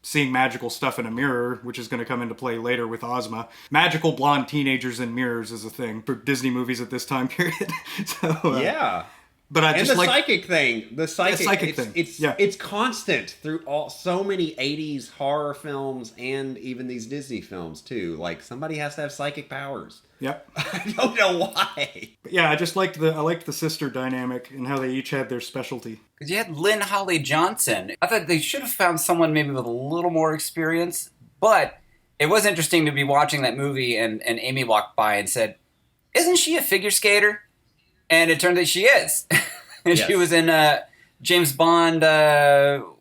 seeing magical stuff in a mirror, which is going to come into play later with Ozma. Magical blonde teenagers in mirrors is a thing for Disney movies at this time period. So Yeah. but I And just the like psychic thing, psychic thing. It's constant through so many 80s horror films and even these Disney films too. Like, somebody has to have psychic powers. Yep. I don't know why. But yeah, I just liked the sister dynamic and how they each had their specialty. Because you had Lynn Holly Johnson. I thought they should have found someone maybe with a little more experience, but it was interesting to be watching that movie and Amy walked by and said, "Isn't she a figure skater?" And it turned out she is. And Yes. she was in James Bond,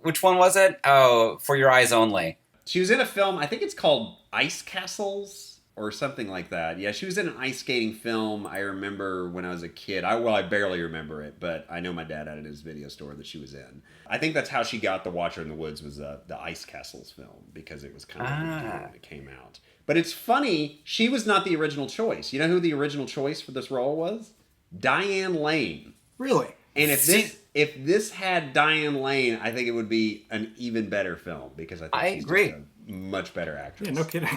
which one was it? Oh, For Your Eyes Only. She was in a film, I think it's called Ice Castles or something like that. Yeah, she was in an ice skating film. I remember when I was a kid. I barely remember it, but I know my dad had it in his video store that she was in. I think that's how she got The Watcher in the Woods, was the Ice Castles film, because it was kind of a big deal when it came out. But it's funny, she was not the original choice. You know who the original choice for this role was? Diane Lane. Really? And if this had Diane Lane, I think it would be an even better film, because I think she's agree. just a much better actress. Yeah, no kidding.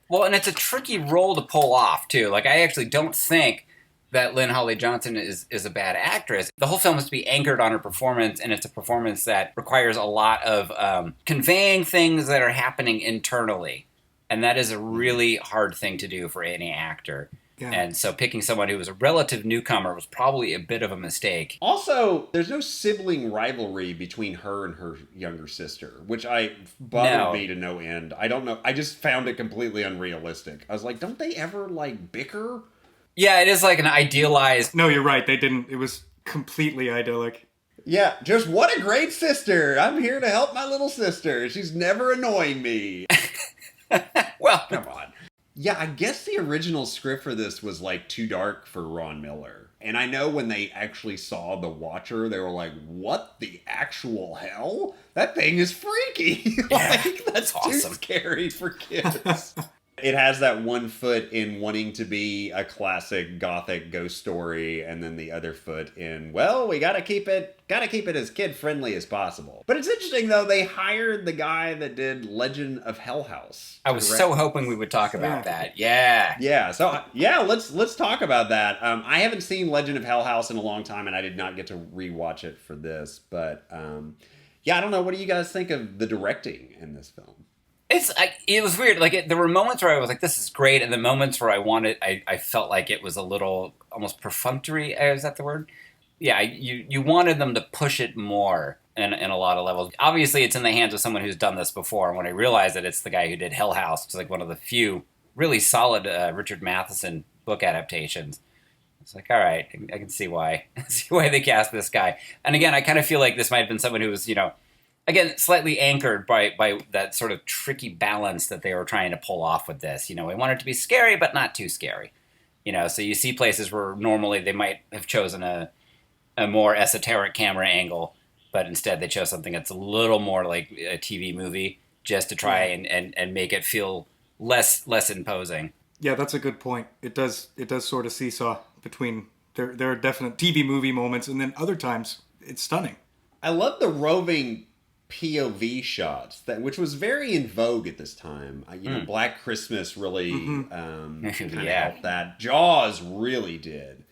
Well, and it's a tricky role to pull off, too. Like, I actually don't think that Lynn Holly Johnson is a bad actress. The whole film has to be anchored on her performance, and it's a performance that requires a lot of conveying things that are happening internally. And that is a really hard thing to do for any actor. Yeah. And so picking someone who was a relative newcomer was probably a bit of a mistake. Also, there's no sibling rivalry between her and her younger sister, which bothered me to no end. I don't know. I just found it completely unrealistic. I was like, don't they ever, like, bicker? Yeah, it is like an idealized... No, you're right. They didn't. It was completely idyllic. Yeah, just what a great sister. I'm here to help my little sister. She's never annoying me. Well, Come on. Yeah, I guess the original script for this was like too dark for Ron Miller. And I know when they actually saw The Watcher, they were like, what the actual hell? That thing is freaky. Yeah, Like, that's too awesome. scary for kids. It has that one foot in wanting to be a classic gothic ghost story, and then the other foot in, well, we gotta keep it as kid friendly as possible. But it's interesting though, they hired the guy that did Legend of Hell House. I was so hoping we would talk about that. Yeah. Yeah, so yeah, let's talk about that. I haven't seen Legend of Hell House in a long time, and I did not get to rewatch it for this. But yeah, I don't know. What do you guys think of the directing in this film? It was weird. Like there were moments where I was like, "This is great," and the moments where I felt like it was a little almost perfunctory. Is that the word? Yeah, you wanted them to push it more in a lot of levels. Obviously, it's in the hands of someone who's done this before. And when I realized that it's the guy who did Hell House, it's like one of the few really solid Richard Matheson book adaptations. It's like, all right, I can see why they cast this guy. And again, I kind of feel like this might have been someone who was, again, slightly anchored by that sort of tricky balance that they were trying to pull off with this. We want it to be scary, but not too scary. So you see places where normally they might have chosen a more esoteric camera angle, but instead they chose something that's a little more like a TV movie just to try and make it feel less imposing. Yeah, that's a good point. It does sort of seesaw between there are definite TV movie moments, and then other times it's stunning. I love the roving POV shots which was very in vogue at this time. Black Christmas really kind of helped that. Jaws really did.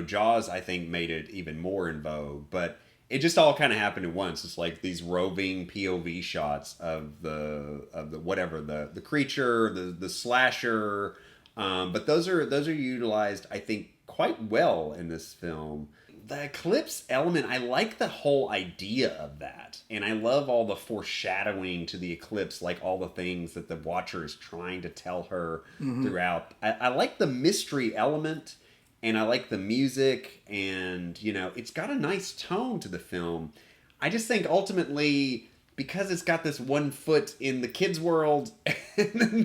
Jaws I think made it even more in vogue, but it just all kind of happened at once. It's like these roving POV shots of the whatever the creature, the slasher, but those are utilized I think quite well in this film. The eclipse element, I like the whole idea of that. And I love all the foreshadowing to the eclipse, like all the things that the Watcher is trying to tell her throughout. I like the mystery element, and I like the music, and, it's got a nice tone to the film. I just think ultimately, because it's got this one foot in the kids' world and then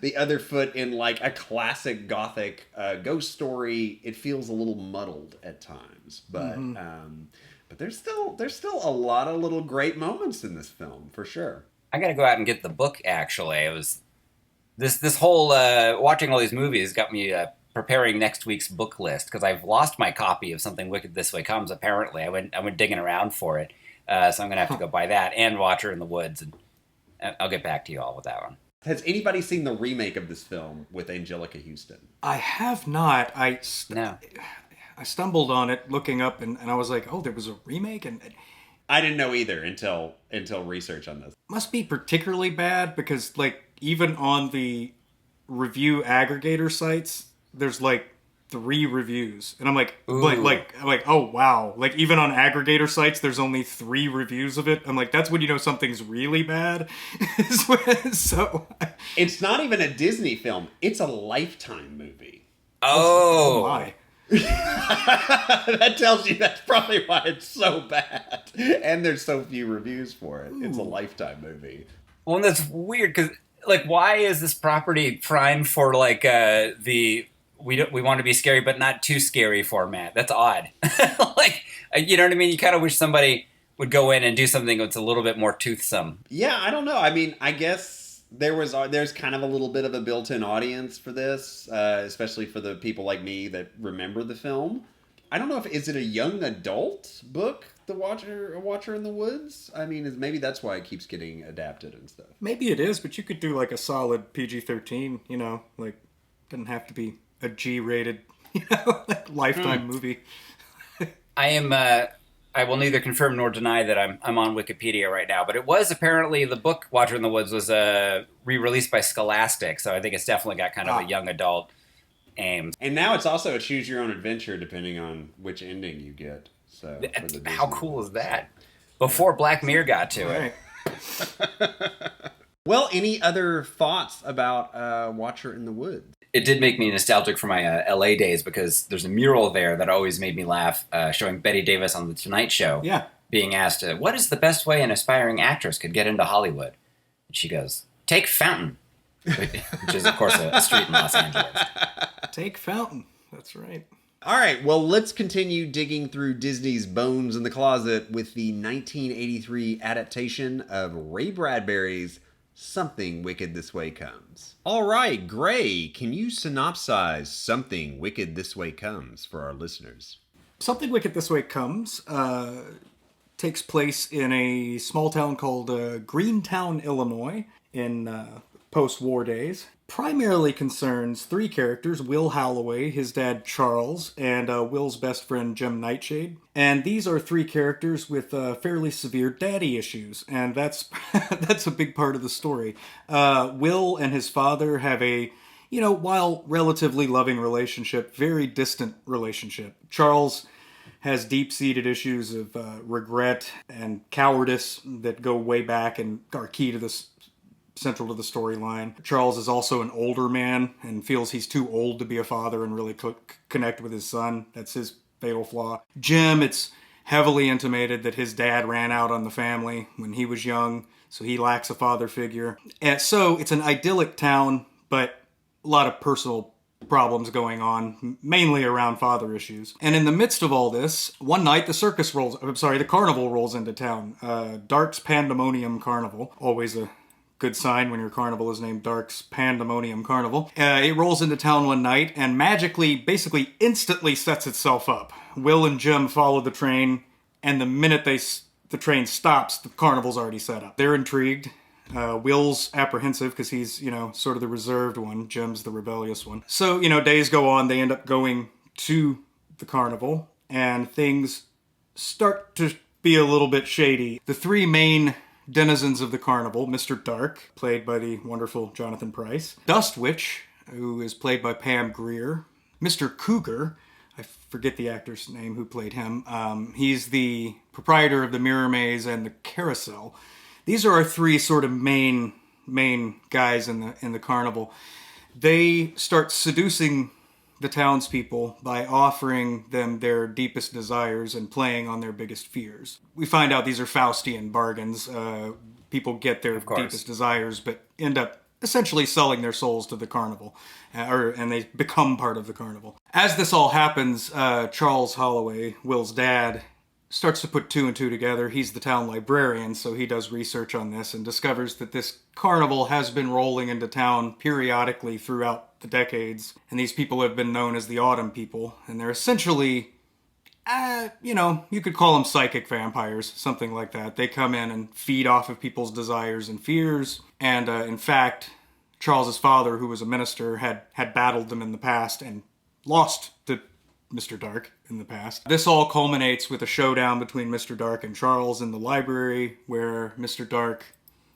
the other foot in like a classic gothic ghost story, it feels a little muddled at times. But there's still a lot of little great moments in this film for sure. I got to go out and get the book. Actually, it was this whole watching all these movies got me preparing next week's book list because I've lost my copy of Something Wicked This Way Comes. Apparently, I went digging around for it. So I'm going to have to go buy that and Watcher in the Woods, and I'll get back to you all with that one. Has anybody seen the remake of this film with Angelica Houston? I have not. No. I stumbled on it looking up, and I was like, oh, there was a remake? And I didn't know either until research on this. Must be particularly bad because, like, even on the review aggregator sites, there's, like, 3 reviews, and I'm like, oh wow! Like even on aggregator sites, there's only 3 reviews of it. I'm like, that's when you know something's really bad. So it's not even a Disney film; it's a Lifetime movie. Oh my! That tells you that's probably why it's so bad, and there's so few reviews for it. Ooh. It's a Lifetime movie. Well, and that's weird because, like, why is this property primed for like the we want to be scary, but not too scary format? That's odd. Like, you know what I mean? You kind of wish somebody would go in and do something that's a little bit more toothsome. Yeah, I don't know. I mean, I guess there's kind of a little bit of a built-in audience for this, especially for the people like me that remember the film. I don't know is it a young adult book, A Watcher in the Woods? I mean, maybe that's why it keeps getting adapted and stuff. Maybe it is, but you could do like a solid PG-13. Like doesn't have to be a G-rated, like Lifetime movie. I will neither confirm nor deny that I'm on Wikipedia right now, but it was apparently the book Watcher in the Woods was re-released by Scholastic, so I think it's definitely got kind of a young adult aim. And now it's also a choose your own adventure depending on which ending you get. So how cool is that? Before Black Mirror got to it. Well, any other thoughts about Watcher in the Woods? It did make me nostalgic for my LA days because there's a mural there that always made me laugh, showing Bette Davis on The Tonight Show being asked, what is the best way an aspiring actress could get into Hollywood? And she goes, take Fountain, which is, of course, a street in Los Angeles. Take Fountain. That's right. All right, well, let's continue digging through Disney's bones in the closet with the 1983 adaptation of Ray Bradbury's Something Wicked This Way Comes. All right, Gray, can you synopsize Something Wicked This Way Comes for our listeners? Something Wicked This Way Comes takes place in a small town called Greentown, Illinois, in post-war days. Primarily concerns three characters: Will Holloway, his dad Charles, and Will's best friend Jim Nightshade. And these are three characters with fairly severe daddy issues, and that's that's a big part of the story. Will and his father have a, while relatively loving relationship, very distant relationship. Charles has deep-seated issues of regret and cowardice that go way back and are key to this, central to the storyline. Charles is also an older man and feels he's too old to be a father and really connect with his son. That's his fatal flaw. Jim, it's heavily intimated that his dad ran out on the family when he was young, so he lacks a father figure. And so it's an idyllic town, but a lot of personal problems going on, mainly around father issues. And in the midst of all this, one night the carnival rolls into town. Dark's Pandemonium Carnival, always a good sign when your carnival is named Dark's Pandemonium Carnival. It rolls into town one night and magically, basically instantly sets itself up. Will and Jim follow the train, and the minute the train stops, the carnival's already set up. They're intrigued. Will's apprehensive because he's, sort of the reserved one. Jim's the rebellious one. So, days go on. They end up going to the carnival, and things start to be a little bit shady. The three main denizens of the carnival: Mr. Dark, played by the wonderful Jonathan Pryce; Dust Witch, who is played by Pam Grier; Mr. Cougar, I forget the actor's name who played him. He's the proprietor of the Mirror Maze and the Carousel. These are our three sort of main guys in the carnival. They start seducing the townspeople by offering them their deepest desires and playing on their biggest fears. We find out these are Faustian bargains. People get their deepest desires, but end up essentially selling their souls to the carnival, and they become part of the carnival. As this all happens, Charles Holloway, Will's dad, starts to put two and two together. He's the town librarian, so he does research on this and discovers that this carnival has been rolling into town periodically throughout the decades, and these people have been known as the Autumn People, and they're essentially, you could call them psychic vampires, something like that. They come in and feed off of people's desires and fears, and in fact, Charles's father, who was a minister, had battled them in the past and lost to Mr. Dark in the past. This all culminates with a showdown between Mr. Dark and Charles in the library, where Mr. Dark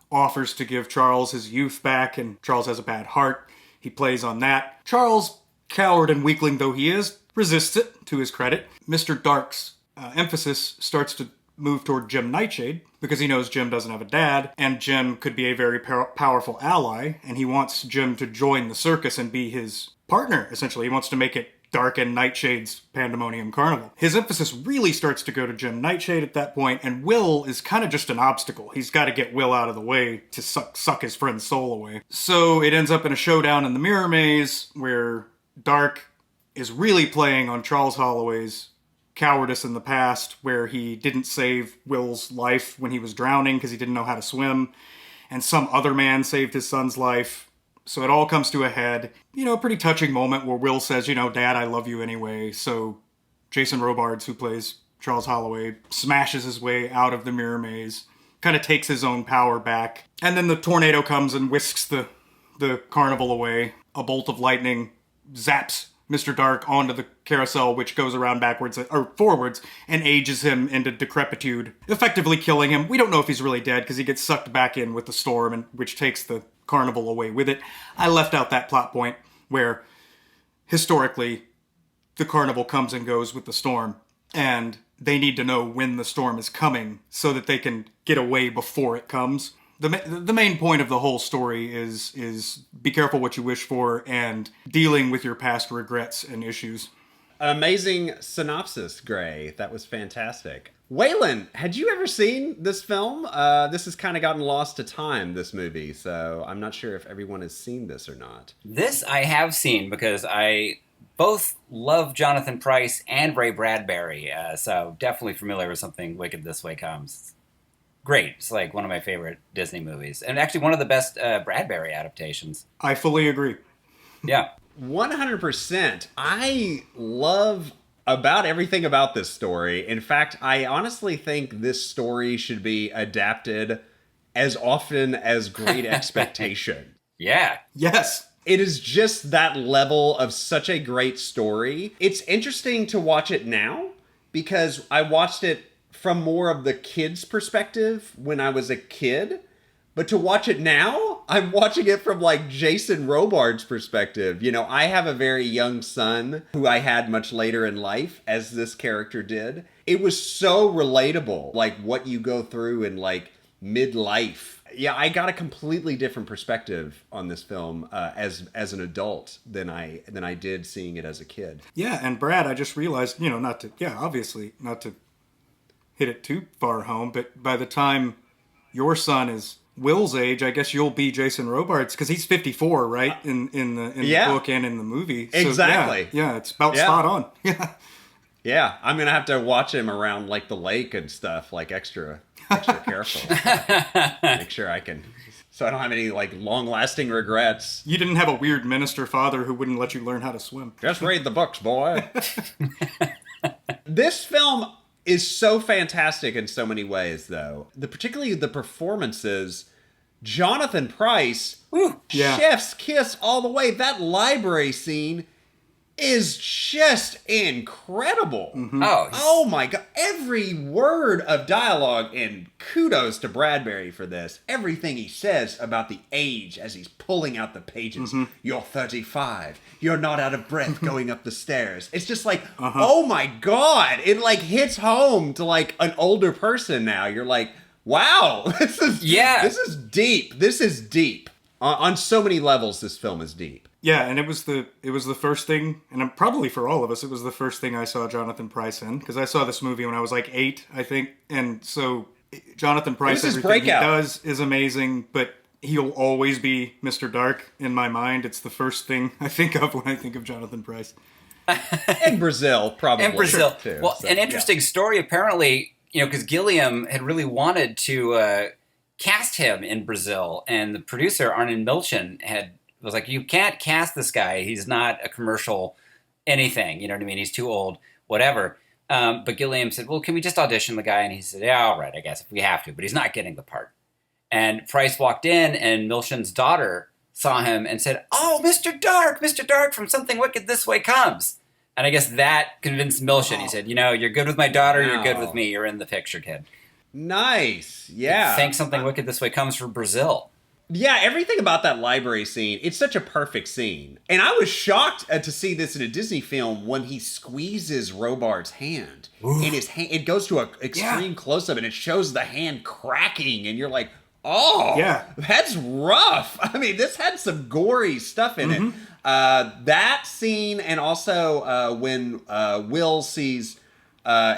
offers to give Charles his youth back, and Charles has a bad heart. He plays on that. Charles, coward and weakling though he is, resists it, to his credit. Mr. Dark's emphasis starts to move toward Jim Nightshade, because he knows Jim doesn't have a dad, and Jim could be a very powerful ally, and he wants Jim to join the circus and be his partner, essentially. He wants to make it Dark and Nightshade's Pandemonium Carnival. His emphasis really starts to go to Jim Nightshade at that point, and Will is kind of just an obstacle. He's got to get Will out of the way to suck his friend's soul away. So it ends up in a showdown in the Mirror Maze, where Dark is really playing on Charles Holloway's cowardice in the past, where he didn't save Will's life when he was drowning because he didn't know how to swim, and some other man saved his son's life. So it all comes to a head. A pretty touching moment where Will says, Dad, I love you anyway. So Jason Robards, who plays Charles Holloway, smashes his way out of the Mirror Maze, kind of takes his own power back. And then the tornado comes and whisks the carnival away. A bolt of lightning zaps Mr. Dark onto the carousel, which goes around forwards and ages him into decrepitude, effectively killing him. We don't know if he's really dead because he gets sucked back in with the storm, which takes the carnival away with it. I left out that plot point where historically the carnival comes and goes with the storm, and they need to know when the storm is coming so that they can get away before it comes. The main point of the whole story is be careful what you wish for and dealing with your past regrets and issues. Amazing synopsis, Gray. That was fantastic. Waylon, had you ever seen this film? This has kind of gotten lost to time, this movie, so I'm not sure if everyone has seen this or not. This I have seen because I both love Jonathan Pryce and Ray Bradbury, so definitely familiar with Something Wicked This Way Comes. great. It's like one of my favorite Disney movies, and actually one of the best Bradbury adaptations. I fully agree. Yeah. 100%. I love about everything about this story. In fact, I honestly think this story should be adapted as often as Great Expectation. Yeah. Yes. It is just that level of such a great story. It's interesting to watch it now because I watched it from more of the kid's perspective when I was a kid. But to watch it now, I'm watching it from like Jason Robards' perspective. You know, I have a very young son who I had much later in life, as this character did. It was so relatable, like what you go through in like midlife. Yeah, I got a completely different perspective on this film as an adult than I did seeing it as a kid. Yeah, and Brad, I just realized, obviously not to hit it too far home, but by the time your son is Will's age, I guess you'll be Jason Robards because he's 54, right? In the book and in the movie. So, exactly. Yeah, it's about spot on. Yeah. Yeah, I'm gonna have to watch him around like the lake and stuff, like extra careful. Make sure I can, so I don't have any like long-lasting regrets. You didn't have a weird minister father who wouldn't let you learn how to swim. Just read the books, boy. This film is so fantastic in so many ways, though. Particularly the performances. Jonathan Pryce, chef's kiss all the way. That library scene is just incredible. Mm-hmm. Oh my God. Every word of dialogue, and kudos to Bradbury for this. Everything he says about the age as he's pulling out the pages. Mm-hmm. You're 35. You're not out of breath going up the stairs. It's just like, oh my God. It like hits home to like an older person now. You're like, wow, this is deep. This is deep. On so many levels, this film is deep. Yeah, and it was the first thing, and probably for all of us, it was the first thing I saw Jonathan Pryce in, because I saw this movie when I was like 8, I think, and so Jonathan Pryce, everything he does is amazing, but he'll always be Mr. Dark in my mind. It's the first thing I think of when I think of Jonathan Pryce. And Brazil, probably. And Brazil. Too, well, an interesting story, apparently, because Gilliam had really wanted to cast him in Brazil, and the producer, Arnon Milchan, was like, you can't cast this guy. He's not a commercial anything. You know what I mean? He's too old, whatever. But Gilliam said, well, can we just audition the guy? And he said, yeah, all right, I guess if we have to. But he's not getting the part. And Price walked in, and Milchan's daughter saw him and said, oh, Mr. Dark from Something Wicked This Way Comes. And I guess that convinced Milchan. He said, you're good with my daughter. You're good with me. You're in the picture, kid. Nice. Yeah. Think Something Wicked This Way Comes from Brazil. Yeah, everything about that library scene, it's such a perfect scene. And I was shocked to see this in a Disney film when he squeezes Robards' hand. Ooh. And his hand, it goes to an extreme close-up, and it shows the hand cracking, and you're like, that's rough. I mean, this had some gory stuff in it. That scene, and also when Will sees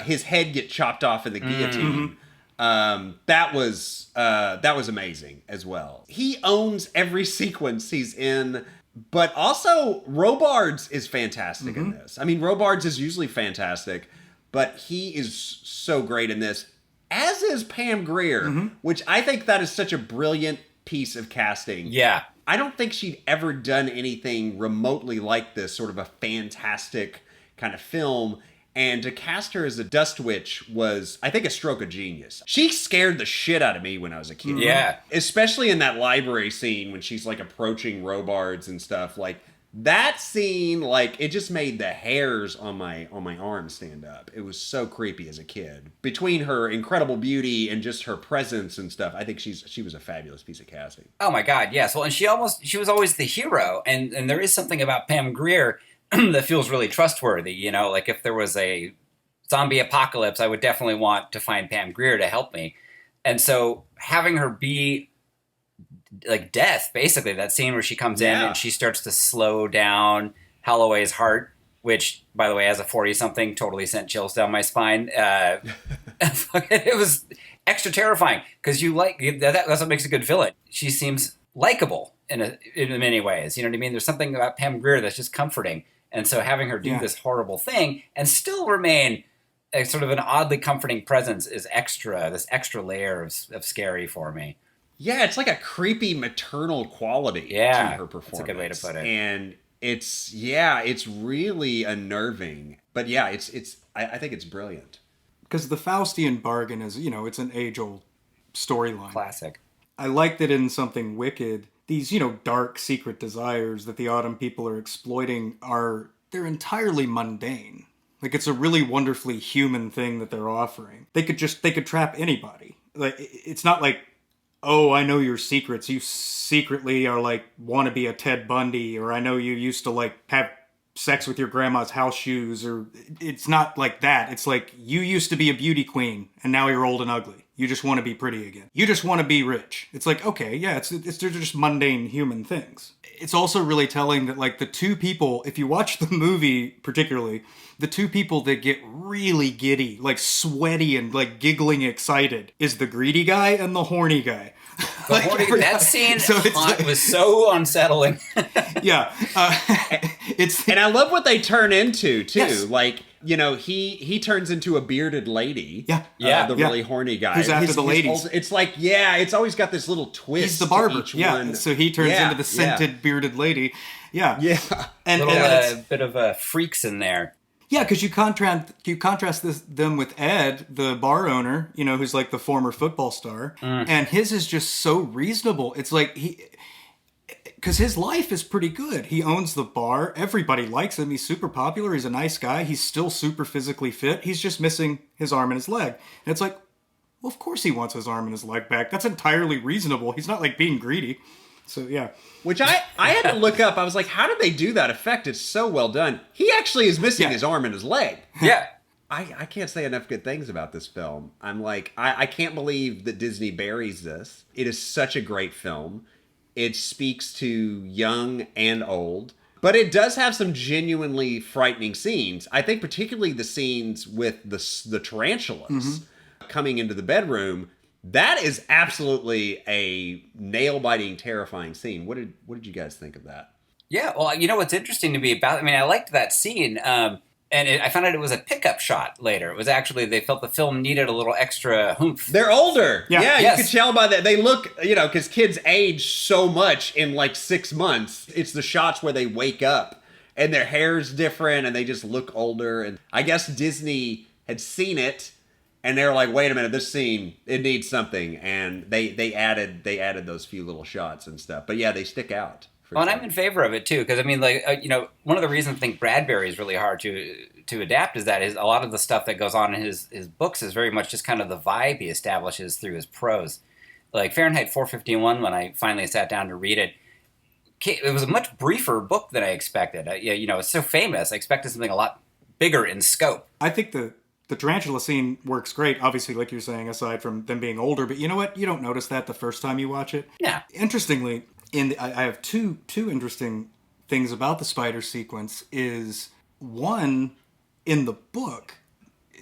his head get chopped off in the guillotine. That was amazing as well. He owns every sequence he's in, but also Robards is fantastic in this. I mean, Robards is usually fantastic, but he is so great in this, as is Pam Grier, which I think that is such a brilliant piece of casting. Yeah. I don't think she'd ever done anything remotely like this, sort of a fantastic kind of film. And to cast her as a dust witch was, I think, a stroke of genius. She scared the shit out of me when I was a kid. Yeah. Especially in that library scene when she's, like, approaching Robards and stuff. Like, that scene, like, it just made the hairs on my arms stand up. It was so creepy as a kid. Between her incredible beauty and just her presence and stuff, I think she was a fabulous piece of casting. Oh, my God, yes. Well, and she was always the hero. And there is something about Pam Grier that feels really trustworthy, like if there was a zombie apocalypse, I would definitely want to find Pam Grier to help me. And so having her be like death, basically, that scene where she comes in and she starts to slow down Holloway's heart, which, by the way, as a 40-something, totally sent chills down my spine. It was extra terrifying because that's what makes a good villain. She seems likable in many ways. You know what I mean? There's something about Pam Grier that's just comforting. And so having her do this horrible thing and still remain a sort of an oddly comforting presence is this extra layer of scary for me. Yeah, it's like a creepy maternal quality to Yeah, her performance. that's a good way to put it. And it's really unnerving. But yeah, I think it's brilliant. Because the Faustian bargain is, it's an age-old storyline. Classic. I like that in something Wicked, these, dark secret desires that the Autumn people are exploiting they're entirely mundane. Like, it's a really wonderfully human thing that they're offering. They could trap anybody. Like, it's not like, oh, I know your secrets. You secretly are like, want to be a Ted Bundy, or I know you used to like have sex with your grandma's house shoes, or it's not like that. It's like, you used to be a beauty queen and now you're old and ugly. You just want to be pretty again. You just want to be rich. It's like, okay, yeah, they're just mundane human things. It's also really telling that like the two people, if you watch the movie particularly, the two people that get really giddy, like sweaty and like giggling excited, is the greedy guy and the horny guy. That scene was so unsettling. Yeah. And I love what they turn into, too. Yes. Like, he turns into a bearded lady. Yeah. The really horny guy. Who's after the ladies. It's like, it's always got this little twist. He's the barber. To each yeah. one. So he turns into the scented bearded lady. Yeah. Yeah. And bit of freaks in there. Yeah, because you contrast them with Ed, the bar owner, who's like the former football star, and his is just so reasonable. It's like because his life is pretty good. He owns the bar. Everybody likes him. He's super popular. He's a nice guy. He's still super physically fit. He's just missing his arm and his leg. And it's like, well, of course he wants his arm and his leg back. That's entirely reasonable. He's not like being greedy. So, yeah. Which I had to look up. I was like, how did they do that effect? It's so well done. He actually is missing his arm and his leg. Yeah. I can't say enough good things about this film. I'm like, I can't believe that Disney buries this. It is such a great film. It speaks to young and old. But it does have some genuinely frightening scenes. I think particularly the scenes with the tarantulas coming into the bedroom. That is absolutely a nail-biting, terrifying scene. What did you guys think of that? Yeah, well, what's interesting to me about... I mean, I liked that scene, and I found out it was a pickup shot later. It was actually... They felt the film needed a little extra oomph. They're older. Yeah, yes. You could tell by that. They look, because kids age so much in like 6 months. It's the shots where they wake up, and their hair's different, and they just look older. And I guess Disney had seen it, and they're like, wait a minute, this scene, it needs something. And they added those few little shots and stuff. But yeah, they stick out. Well, and I'm in favor of it, too. Because, I mean, like, one of the reasons I think Bradbury is really hard to adapt is that a lot of the stuff that goes on in his books is very much just kind of the vibe he establishes through his prose. Like Fahrenheit 451, when I finally sat down to read it, it was a much briefer book than I expected. It's so famous. I expected something a lot bigger in scope. I think the tarantula scene works great, obviously, like you're saying, aside from them being older. But you know what? You don't notice that the first time you watch it. Yeah. Interestingly, I have two interesting things about the spider sequence. Is one, in the book,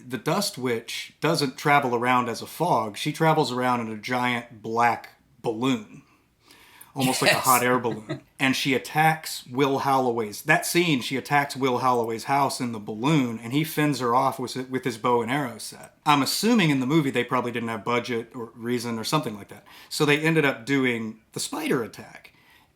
the Dust Witch doesn't travel around as a fog. She travels around in a giant black balloon. Almost like a hot air balloon. And she attacks Will Holloway's... That scene, she attacks Will Holloway's house in the balloon, and he fends her off with his bow and arrow set. I'm assuming in the movie they probably didn't have budget or reason or something like that. So they ended up doing the spider attack,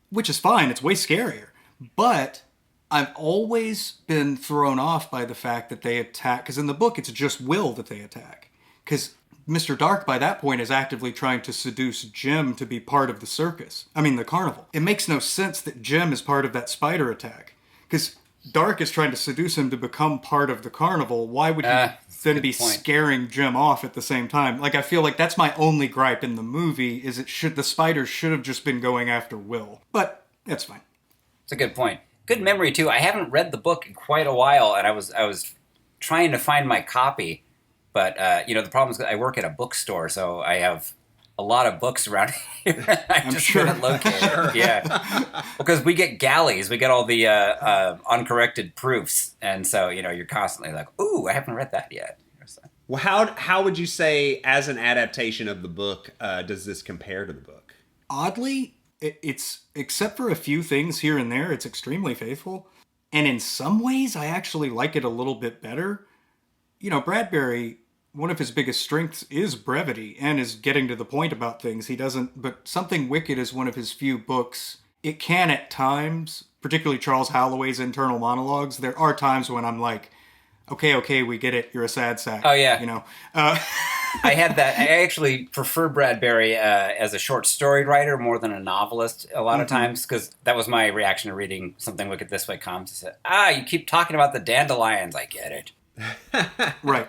which is fine. It's way scarier. But I've always been thrown off by the fact that they attack... Because in the book, it's just Will that they attack. Because Mr. Dark, by that point, is actively trying to seduce Jim to be part of the circus. I mean, the carnival. It makes no sense that Jim is part of that spider attack. Because Dark is trying to seduce him to become part of the carnival. Why would he then be scaring Jim off at the same time? Like, I feel like that's my only gripe in the movie, is the spiders should have just been going after Will. But that's fine. It's a good point. Good memory, too. I haven't read the book in quite a while, and I was trying to find my copy. But, the problem is I work at a bookstore, so I have a lot of books around here. I'm just sure. couldn't locate it. Yeah. Because we get galleys. We get all the uncorrected proofs. And so, you're constantly like, ooh, I haven't read that yet. Well, how would you say, as an adaptation of the book, does this compare to the book? Oddly, it's, except for a few things here and there, it's extremely faithful. And in some ways, I actually like it a little bit better. Bradbury, one of his biggest strengths is brevity and is getting to the point about things. He doesn't, but Something Wicked is one of his few books. It can at times, particularly Charles Holloway's internal monologues, there are times when I'm like, okay, we get it. You're a sad sack. Oh, yeah. Uh, I had that. I actually prefer Bradbury as a short story writer more than a novelist a lot of times, because that was my reaction to reading Something Wicked This Way Comes. I said, you keep talking about the dandelions. I get it. right.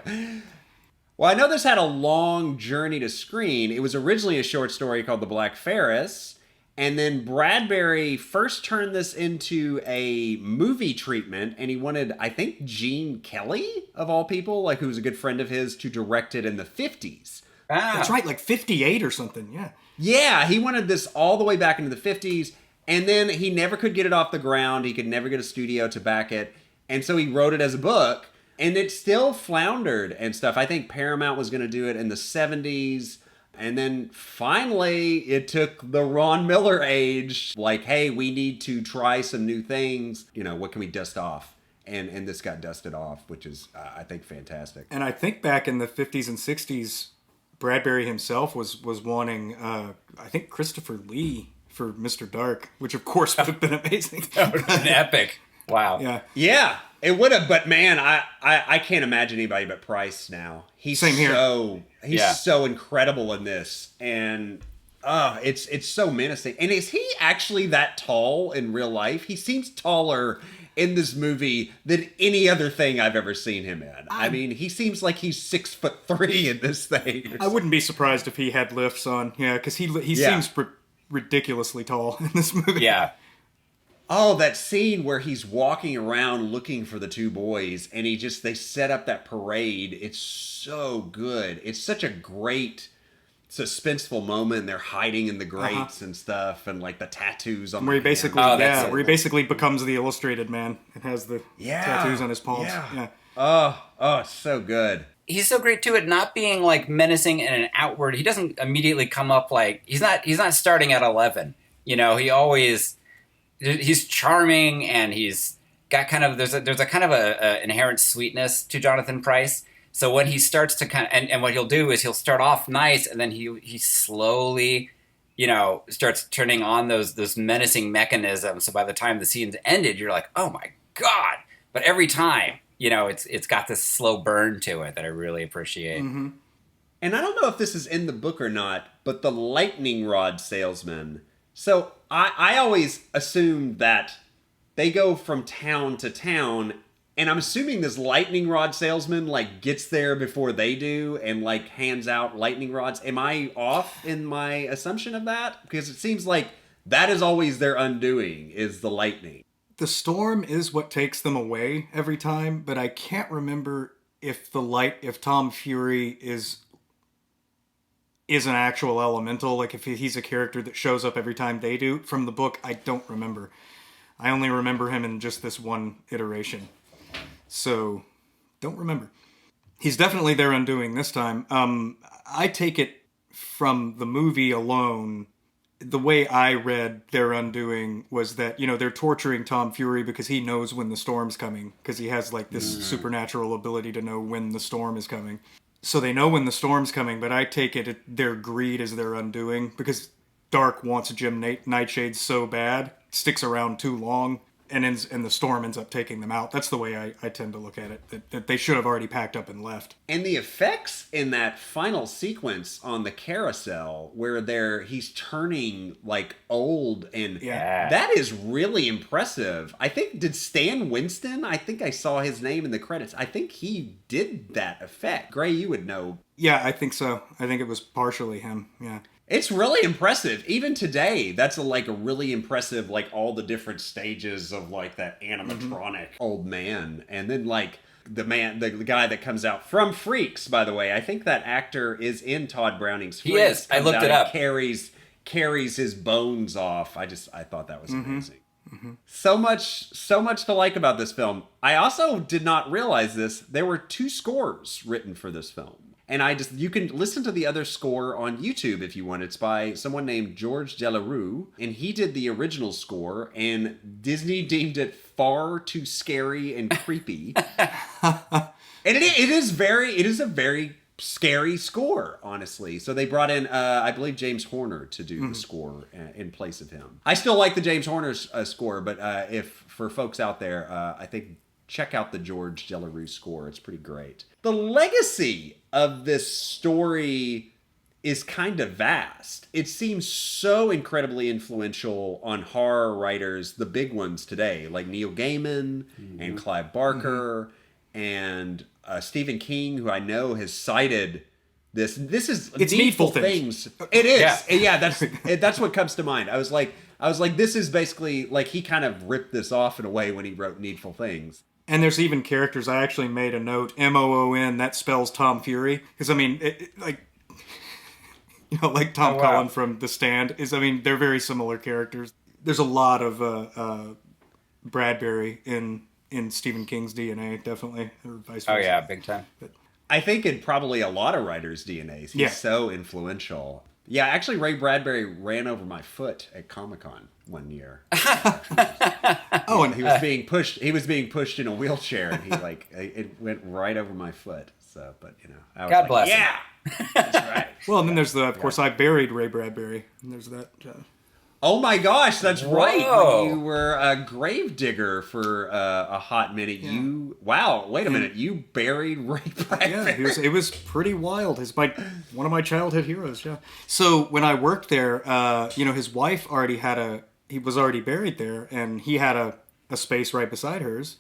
Well, I know this had a long journey to screen. It was originally a short story called The Black Ferris, and then Bradbury first turned this into a movie treatment, and he wanted, I think, Gene Kelly, of all people, like who was a good friend of his, to direct it in the 50s. That's right, like 58 or something, yeah. Yeah, he wanted this all the way back into the 50s, and then he never could get it off the ground. He could never get a studio to back it, and so he wrote it as a book, and it still floundered and stuff. I think Paramount was going to do it in the 70s, and then finally it took the Ron Miller age, like, hey, we need to try some new things. What can we dust off? And this got dusted off, which is, I think, fantastic. And I think back in the 50s and 60s, Bradbury himself was wanting, I think, Christopher Lee for Mr. Dark, which of course would have been amazing. That would have been epic. Wow. Yeah, it would have, but man, I can't imagine anybody but Price now. He's Same here. He's so incredible in this, and it's so menacing. And is he actually that tall in real life? He seems taller in this movie than any other thing I've ever seen him in. I mean, he seems like he's 6'3" in this thing. I wouldn't be surprised if he had lifts on, because he seems ridiculously tall in this movie. Yeah. Oh, that scene where he's walking around looking for the two boys, and they set up that parade. It's so good. It's such a great, suspenseful moment. They're hiding in the grates and stuff, and like the tattoos on Where he the basically, hands. where he basically becomes the Illustrated Man and has the tattoos on his palms. Yeah. Oh, it's so good. He's so great too at not being like menacing and an outward. He doesn't immediately come up like he's not starting at 11. He's charming, and he's got kind of there's a kind of a inherent sweetness to Jonathan Pryce. So when he starts to and what he'll do is he'll start off nice, and then he slowly, starts turning on those menacing mechanisms. So by the time the scene's ended, you're like, oh my god! But every time, it's got this slow burn to it that I really appreciate. Mm-hmm. And I don't know if this is in the book or not, but the lightning rod salesman. So I always assumed that they go from town to town, and I'm assuming this lightning rod salesman like gets there before they do and like hands out lightning rods. Am I off in my assumption of that? Because it seems like that is always their undoing, is the lightning. The storm is what takes them away every time, but I can't remember if Tom Fury is an actual elemental, like if he's a character that shows up every time they do. From the book, I don't remember. I only remember him in just this one iteration. So, don't remember. He's definitely their undoing this time. I take it from the movie alone, the way I read their undoing was that, they're torturing Tom Fury because he knows when the storm's coming, because he has like this supernatural ability to know when the storm is coming. So they know when the storm's coming, but I take it their greed is their undoing, because Dark wants Jim Nightshade so bad, sticks around too long, and the storm ends up taking them out. That's the way I tend to look at it, that they should have already packed up and left. And the effects in that final sequence on the carousel where he's turning like old, and that is really impressive. I think, did Stan Winston, I think I saw his name in the credits. I think he did that effect. Gray, you would know. Yeah, I think so. I think it was partially him, yeah. It's really impressive. Even today, that's a really impressive, like all the different stages of like that animatronic old man. And then like the guy that comes out from Freaks, by the way. I think that actor is in Todd Browning's Freaks. He is. I looked it up. Carries his bones off. I thought that was amazing. Mm-hmm. So much to like about this film. I also did not realize this. There were 2 scores written for this film. And you can listen to the other score on YouTube if you want. It's by someone named George Delarue, and he did the original score, and Disney deemed it far too scary and creepy. And it is a very scary score, honestly. So they brought in, I believe, James Horner to do the score in place of him. I still like the James Horner score, but if for folks out there, I think check out the George Delarue score. It's pretty great. The legacy of this story is kind of vast. It seems so incredibly influential on horror writers, the big ones today, like Neil Gaiman and Clive Barker and Stephen King, who I know has cited this. This is it's Needful Things. It is. Yeah, that's what comes to mind. I was like, this is basically like he kind of ripped this off in a way when he wrote Needful Things. And there's even characters. I actually made a note, Moon, that spells Tom Fury. Because, I mean, like Tom Cullen from The Stand. They're very similar characters. There's a lot of Bradbury in Stephen King's DNA, definitely, or vice versa. Oh, yeah, big time. But I think in probably a lot of writers' DNAs, he's so influential. Yeah, actually, Ray Bradbury ran over my foot at Comic-Con one year. And he was being pushed. He was being pushed in a wheelchair, and it went right over my foot. So, but I was God bless him. Yeah, that's right. Well, and then there's of course, I buried Ray Bradbury, and there's that. Oh my gosh, that's right. Whoa. When you were a gravedigger for a hot minute, wait a minute, you buried Ray Bradbury. Yeah, it was pretty wild. He's one of my childhood heroes. Yeah. So when I worked there, his wife he was already buried there, and he had a space right beside hers,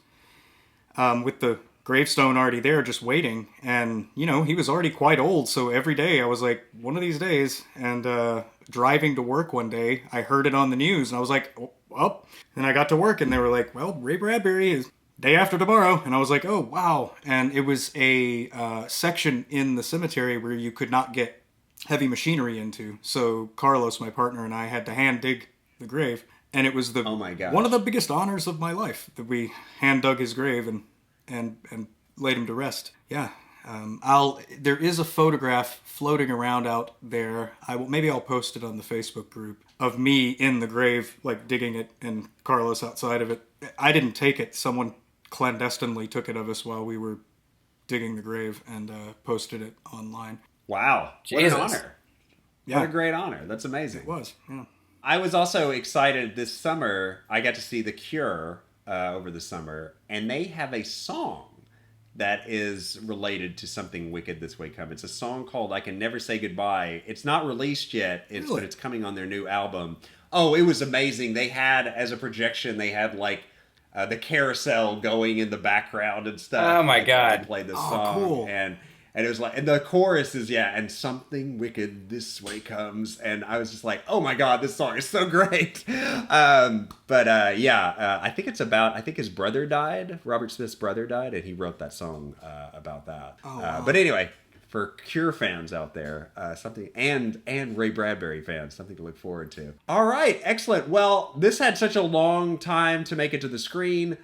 with the gravestone already there, just waiting. And he was already quite old, so every day I was like, one of these days, and driving to work one day, I heard it on the news, and I was like, oh, well. Then I got to work, and they were like, well, Ray Bradbury is day after tomorrow. And I was like, oh, wow. And it was a section in the cemetery where you could not get heavy machinery into. So Carlos, my partner, and I had to hand dig the grave. And it was one of the biggest honors of my life that we hand dug his grave and laid him to rest. Yeah. There is a photograph floating around out there. Maybe I'll post it on the Facebook group of me in the grave, like digging it, and Carlos outside of it. I didn't take it. Someone clandestinely took it of us while we were digging the grave and posted it online. Wow. Jesus. What an honor. Yeah. What a great honor. That's amazing. It was, yeah. I was also excited this summer. I got to see The Cure over the summer, and they have a song that is related to Something Wicked This Way Come. It's a song called I Can Never Say Goodbye. It's not released yet, but it's coming on their new album. Oh, it was amazing. They had, as a projection, they had the carousel going in the background and stuff. Oh my God. They played this song. Cool. And it was and the chorus is, and something wicked this way comes. And I was just like, oh my God, this song is so great. I think his brother died. Robert Smith's brother died, and he wrote that song about that. Oh, wow. But anyway, for Cure fans out there, something, and Ray Bradbury fans, something to look forward to. All right, excellent. Well, this had such a long time to make it to the screen.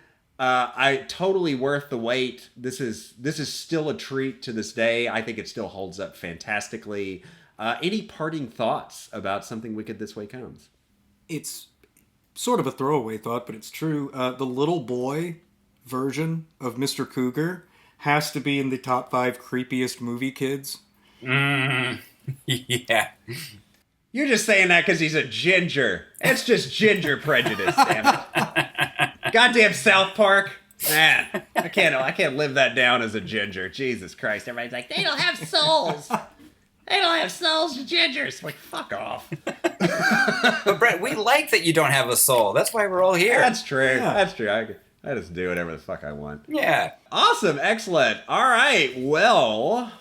Totally worth the wait. This is still a treat to this day. I think it still holds up fantastically. Any parting thoughts about Something Wicked This Way Comes? It's sort of a throwaway thought, but it's true. The little boy version of Mr. Cougar has to be in the top 5 creepiest movie kids. Yeah. You're just saying that because he's a ginger. It's just ginger prejudice, damn it. Goddamn South Park. Man, I can't live that down as a ginger. Jesus Christ. Everybody's like, they don't have souls. They don't have souls, gingers. Like, fuck off. But Brett, we like that you don't have a soul. That's why we're all here. That's true. Yeah. That's true. I just do whatever the fuck I want. Yeah. Awesome. Excellent. All right. Well,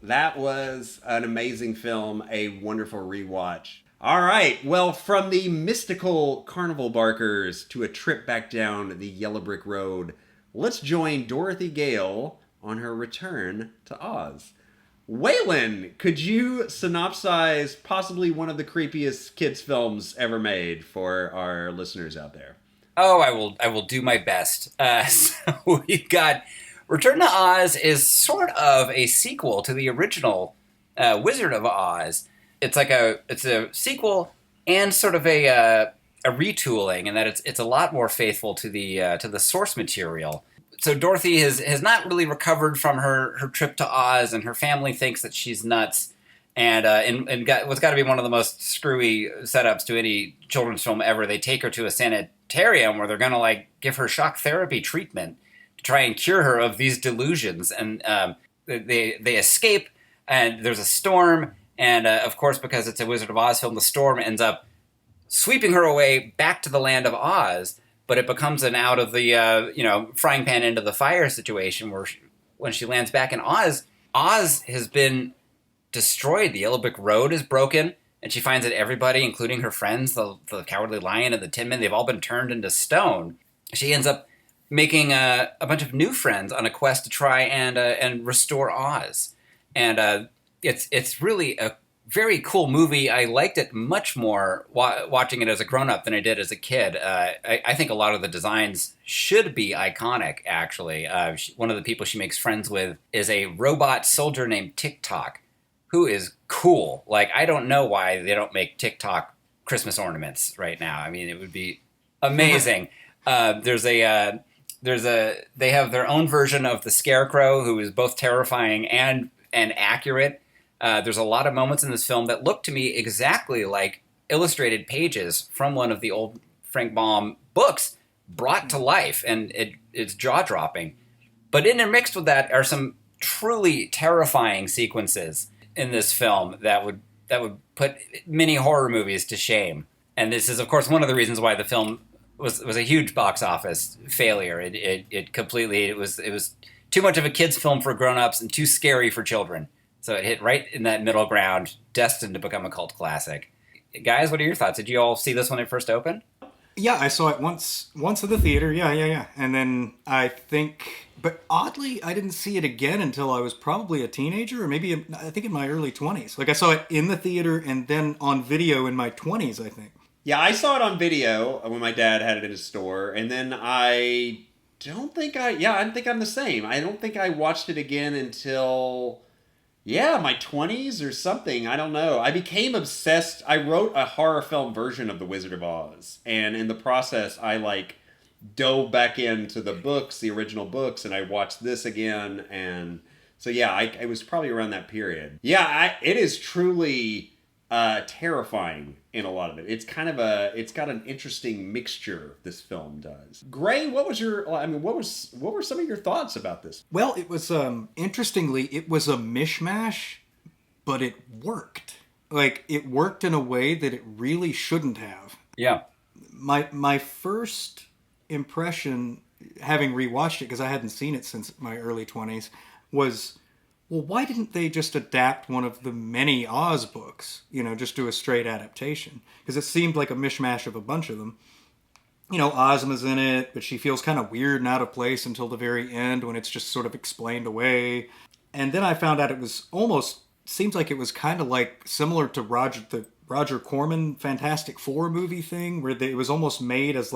that was an amazing film. A wonderful rewatch. All right. Well, from the mystical carnival barkers to a trip back down the yellow brick road, let's join Dorothy Gale on her return to Oz. Waylon, could you synopsize possibly one of the creepiest kids films ever made for our listeners out there? Oh, I will do my best. So we've got Return to Oz is sort of a sequel to the original Wizard of Oz. It's a sequel and sort of a retooling, in that it's a lot more faithful to the source material. So Dorothy has not really recovered from her trip to Oz, and her family thinks that she's nuts. And what's got to be one of the most screwy setups to any children's film ever. They take her to a sanitarium where they're going to like give her shock therapy treatment to try and cure her of these delusions. And they escape, and there's a storm. And of course, because it's a Wizard of Oz film, the storm ends up sweeping her away back to the land of Oz. But it becomes an out of the frying pan into the fire situation where when she lands back in Oz, Oz has been destroyed. The Yellow Brick Road is broken, and she finds that everybody, including her friends, the Cowardly Lion and the Tin Men, they've all been turned into stone. She ends up making a bunch of new friends on a quest to try and restore Oz. And it's really a very cool movie. I liked it much more watching it as a grown-up than I did as a kid. I think a lot of the designs should be iconic, actually. One of the people she makes friends with is a robot soldier named Tick-Tock, who is cool. Like, I don't know why they don't make Tick-Tock Christmas ornaments right now. I mean, it would be amazing. They have their own version of the Scarecrow, who is both terrifying and accurate. There's a lot of moments in this film that look to me exactly like illustrated pages from one of the old Frank Baum books brought to life, and it's jaw-dropping. But intermixed with that are some truly terrifying sequences in this film that would put many horror movies to shame. And this is, of course, one of the reasons why the film was a huge box office failure. It was too much of a kids' film for grown-ups and too scary for children. So it hit right in that middle ground, destined to become a cult classic. Guys, what are your thoughts? Did you all see this when it first opened? Yeah, I saw it once at the theater. Yeah. And then but oddly, I didn't see it again until I was probably a teenager, or maybe I think in my early 20s. Like, I saw it in the theater and then on video in my 20s, I think. Yeah, I saw it on video when my dad had it in his store, and then I think I'm the same. I don't think I watched it again until... yeah, my 20s or something. I don't know. I became obsessed. I wrote a horror film version of The Wizard of Oz. And in the process, I dove back into the books, the original books, and I watched this again. And so, yeah, it was probably around that period. Yeah, it is truly terrifying in a lot of it. It's it's got an interesting mixture, this film does. Gray, what were some of your thoughts about this? Well, it was, interestingly, it was a mishmash, but it worked. Like, it worked in a way that it really shouldn't have. Yeah. My first impression, having rewatched it, because I hadn't seen it since my early 20s, was... well, why didn't they just adapt one of the many Oz books? Just do a straight adaptation. Because it seemed like a mishmash of a bunch of them. Ozma's in it, but she feels kind of weird and out of place until the very end when it's just sort of explained away. And then I found out it was seems like it was kind of like similar to the Roger Corman Fantastic Four movie thing, where it was almost made as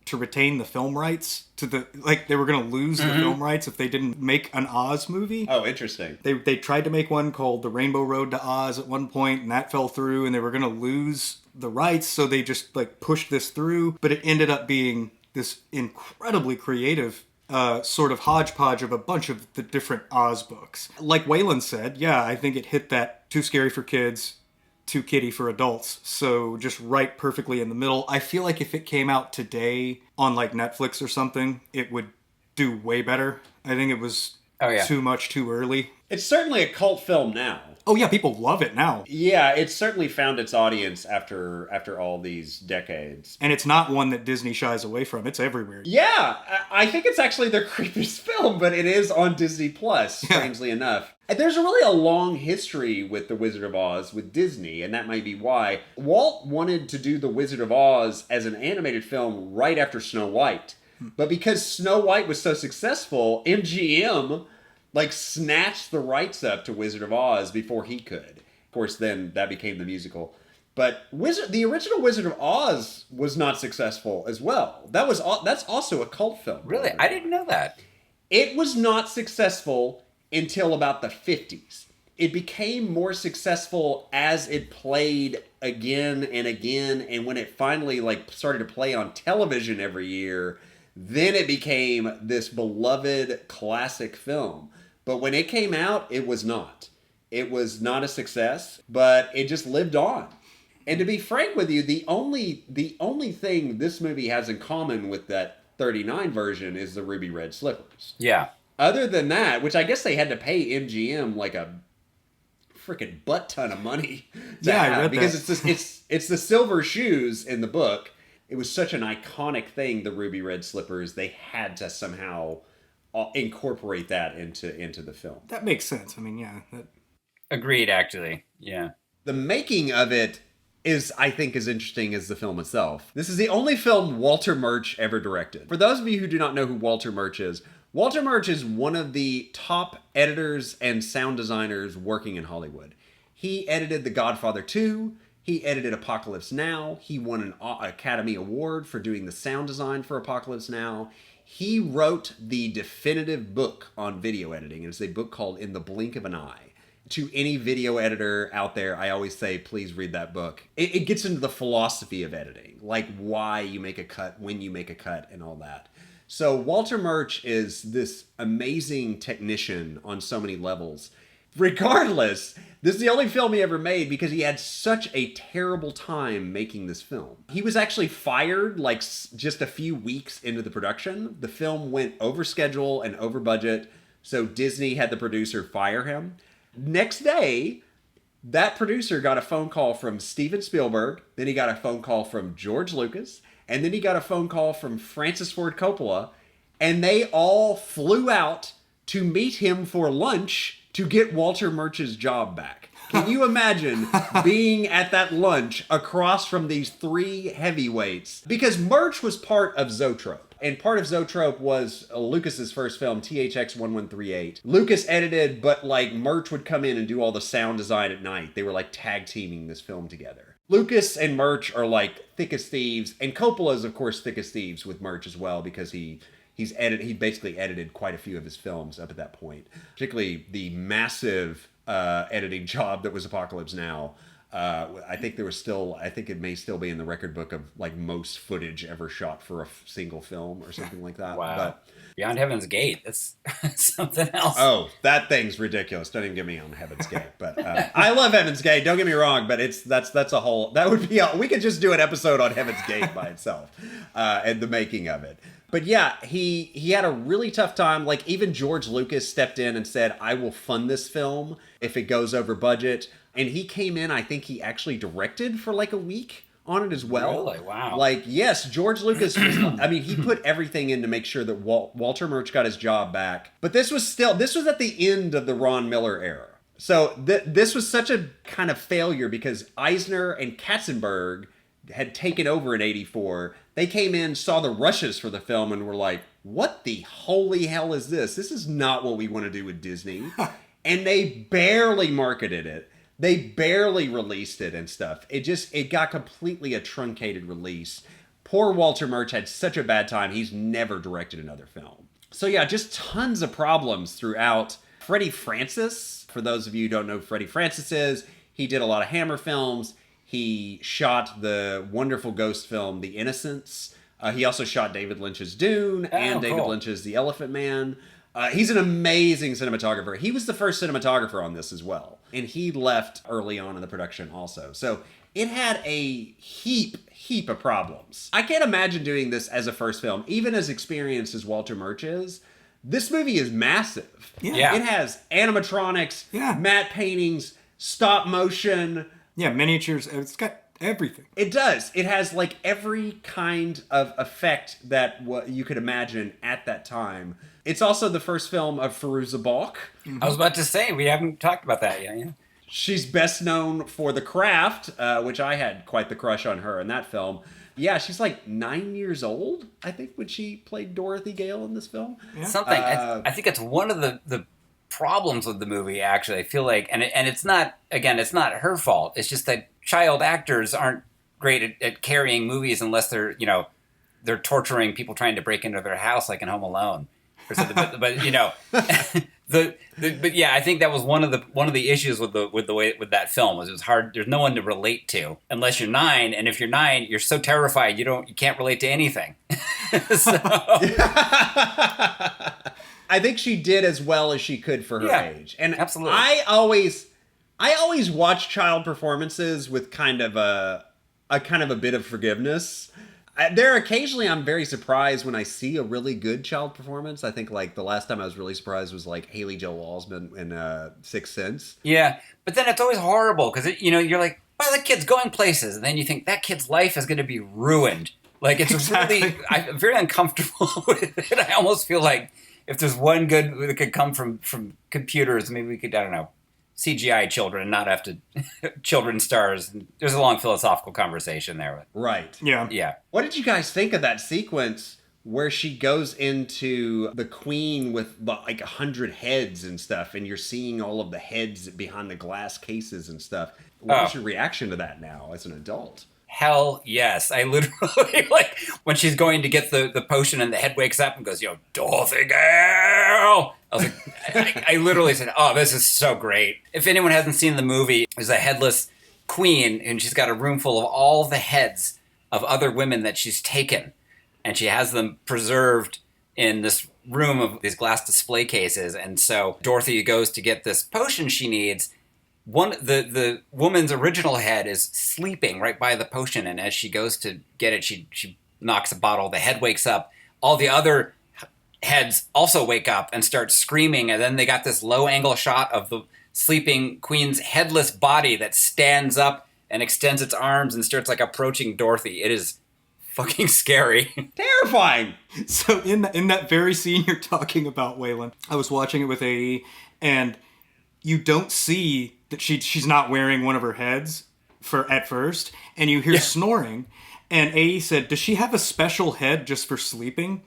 to retain the film rights they were going to lose the film rights if they didn't make an Oz movie. Oh, interesting. They tried to make one called The Rainbow Road to Oz at one point, and that fell through, and they were going to lose the rights, so they just pushed this through. But it ended up being this incredibly creative sort of hodgepodge of a bunch of the different Oz books. Like Waylon said, yeah, I think it hit that too scary for kids, too kiddie for adults, so just right perfectly in the middle. I feel like if it came out today on Netflix or something, it would do way better. I think it was too much too early. It's certainly a cult film now. Oh yeah, people love it now. Yeah, it's certainly found its audience after all these decades. And it's not one that Disney shies away from. It's everywhere. Yeah, I think it's actually their creepiest film, but it is on Disney Plus, strangely enough. And there's really a long history with The Wizard of Oz with Disney, and that might be why. Walt wanted to do The Wizard of Oz as an animated film right after Snow White. But because Snow White was so successful, MGM snatched the rights up to Wizard of Oz before he could. Of course, then that became the musical. But the original Wizard of Oz was not successful as well. That's also a cult film. Really? I didn't know that. It was not successful until about the 50s. It became more successful as it played again and again, and when it finally like started to play on television every year, then it became this beloved classic film. But when it came out, it was not. It was not a success, but it just lived on. And to be frank with you, the only thing this movie has in common with that 39 version is the ruby red slippers. Yeah. Other than that, which I guess they had to pay MGM like a freaking butt ton of money to I have, read because that. it's the silver shoes in the book. It was such an iconic thing, the ruby red slippers. They had to somehow incorporate that into the film. That makes sense. I mean, yeah. Agreed, actually. Yeah. The making of it is, I think, as interesting as the film itself. This is the only film Walter Murch ever directed. For those of you who do not know who Walter Murch is one of the top editors and sound designers working in Hollywood. He edited The Godfather 2. He edited Apocalypse Now. He won an Academy Award for doing the sound design for Apocalypse Now. He wrote the definitive book on video editing. It's a book called In the Blink of an Eye. To any video editor out there, I always say, please read that book. It gets into the philosophy of editing, like why you make a cut, when you make a cut, and all that. So Walter Murch is this amazing technician on so many levels. Regardless, this is the only film he ever made because he had such a terrible time making this film. He was actually fired like just a few weeks into the production. The film went over schedule and over budget, so Disney had the producer fire him. Next day, that producer got a phone call from Steven Spielberg, then he got a phone call from George Lucas, and then he got a phone call from Francis Ford Coppola, and they all flew out to meet him for lunch to get Walter Murch's job back. Can you imagine being at that lunch across from these three heavyweights? Because Murch was part of Zoetrope. And part of Zoetrope was Lucas's first film, THX 1138. Lucas edited, but like Murch would come in and do all the sound design at night. They were like tag teaming this film together. Lucas and Murch are like thick as thieves, and Coppola is of course thick as thieves with Murch as well because he basically edited quite a few of his films up at that point. Particularly the massive editing job that was Apocalypse Now. I think it may still be in the record book of like most footage ever shot for a single film or something like that. Wow. But Beyond Heaven's Gate. That's something else. oh, that thing's ridiculous. Don't even get me on Heaven's Gate. But I love Heaven's Gate. Don't get me wrong. But that's a whole. That would be. We could just do an episode on Heaven's Gate by itself and the making of it. But yeah, he had a really tough time. Like even George Lucas stepped in and said, "I will fund this film if it goes over budget." And he came in. I think he actually directed for like a week on it as well. Really? Wow. Like, yes, George Lucas was, I mean, he put everything in to make sure that Walter Murch got his job back. But this was at the end of the Ron Miller era. So this was such a kind of failure because Eisner and Katzenberg had taken over in '84. They came in, saw the rushes for the film, and were like, what the holy hell is this? This is not what we want to do with Disney. And they barely marketed it. They barely released it and stuff. It got completely a truncated release. Poor Walter Murch had such a bad time, he's never directed another film. So yeah, just tons of problems throughout. Freddie Francis, for those of you who don't know who Freddie Francis is, he did a lot of Hammer films. He shot the wonderful ghost film, The Innocents. He also shot David Lynch's Dune and David Lynch's The Elephant Man. He's an amazing cinematographer. He was the first cinematographer on this as well. And he left early on in the production also. So it had a heap of problems. I can't imagine doing this as a first film. Even as experienced as Walter Murch is, this movie is massive. Yeah. It has animatronics, matte paintings, stop motion. Yeah, miniatures. It's got everything. It does. It has like every kind of effect that you could imagine at that time. It's also the first film of Fairuza Balk. I was about to say, we haven't talked about that yet. Yeah. She's best known for The Craft, which I had quite the crush on her in that film. Yeah, she's like 9 years old, I think, when she played Dorothy Gale in this film. Yeah. Something. I think it's one of the problems with the movie, actually. I feel like, and it's not, again, it's not her fault. It's just that child actors aren't great at carrying movies unless they're torturing people trying to break into their house like in Home Alone. or something. But you know, but yeah, I think that was one of the issues with the way with that film was it was hard. There's no one to relate to unless you're 9, and if you're 9, you're so terrified you can't relate to anything. So, I think she did as well as she could for her age. And absolutely. I always watch child performances with kind of a bit of forgiveness. There occasionally I'm very surprised when I see a really good child performance. I think like the last time I was really surprised was like Haley Joel Osment in Sixth Sense. Yeah, but then it's always horrible because you're like, well, that kid's going places, and then you think that kid's life is going to be ruined. Like it's really, I'm very uncomfortable with it. I almost feel like if there's one good that could come from computers, maybe we could, I don't know, CGI children and not have to children stars. There's a long philosophical conversation there. Right. Yeah. What did you guys think of that sequence where she goes into the queen with like 100 heads and stuff, and you're seeing all of the heads behind the glass cases and stuff? What was your reaction to that now as an adult? Hell yes. I literally, like, when she's going to get the potion and the head wakes up and goes, Dorothy girl! I was like, I literally said, oh, this is so great. If anyone hasn't seen the movie, there's a headless queen, and she's got a room full of all the heads of other women that she's taken. And she has them preserved in this room of these glass display cases. And so Dorothy goes to get this potion she needs. The woman's original head is sleeping right by the potion, and as she goes to get it, she knocks a bottle. The head wakes up. All the other heads also wake up and start screaming, and then they got this low-angle shot of the sleeping queen's headless body that stands up and extends its arms and starts like approaching Dorothy. It is fucking scary. Terrifying. So in that very scene you're talking about, Waylon, I was watching it with AE, and you don't see that she's not wearing one of her heads at first, and you hear snoring, and AE said, does she have a special head just for sleeping?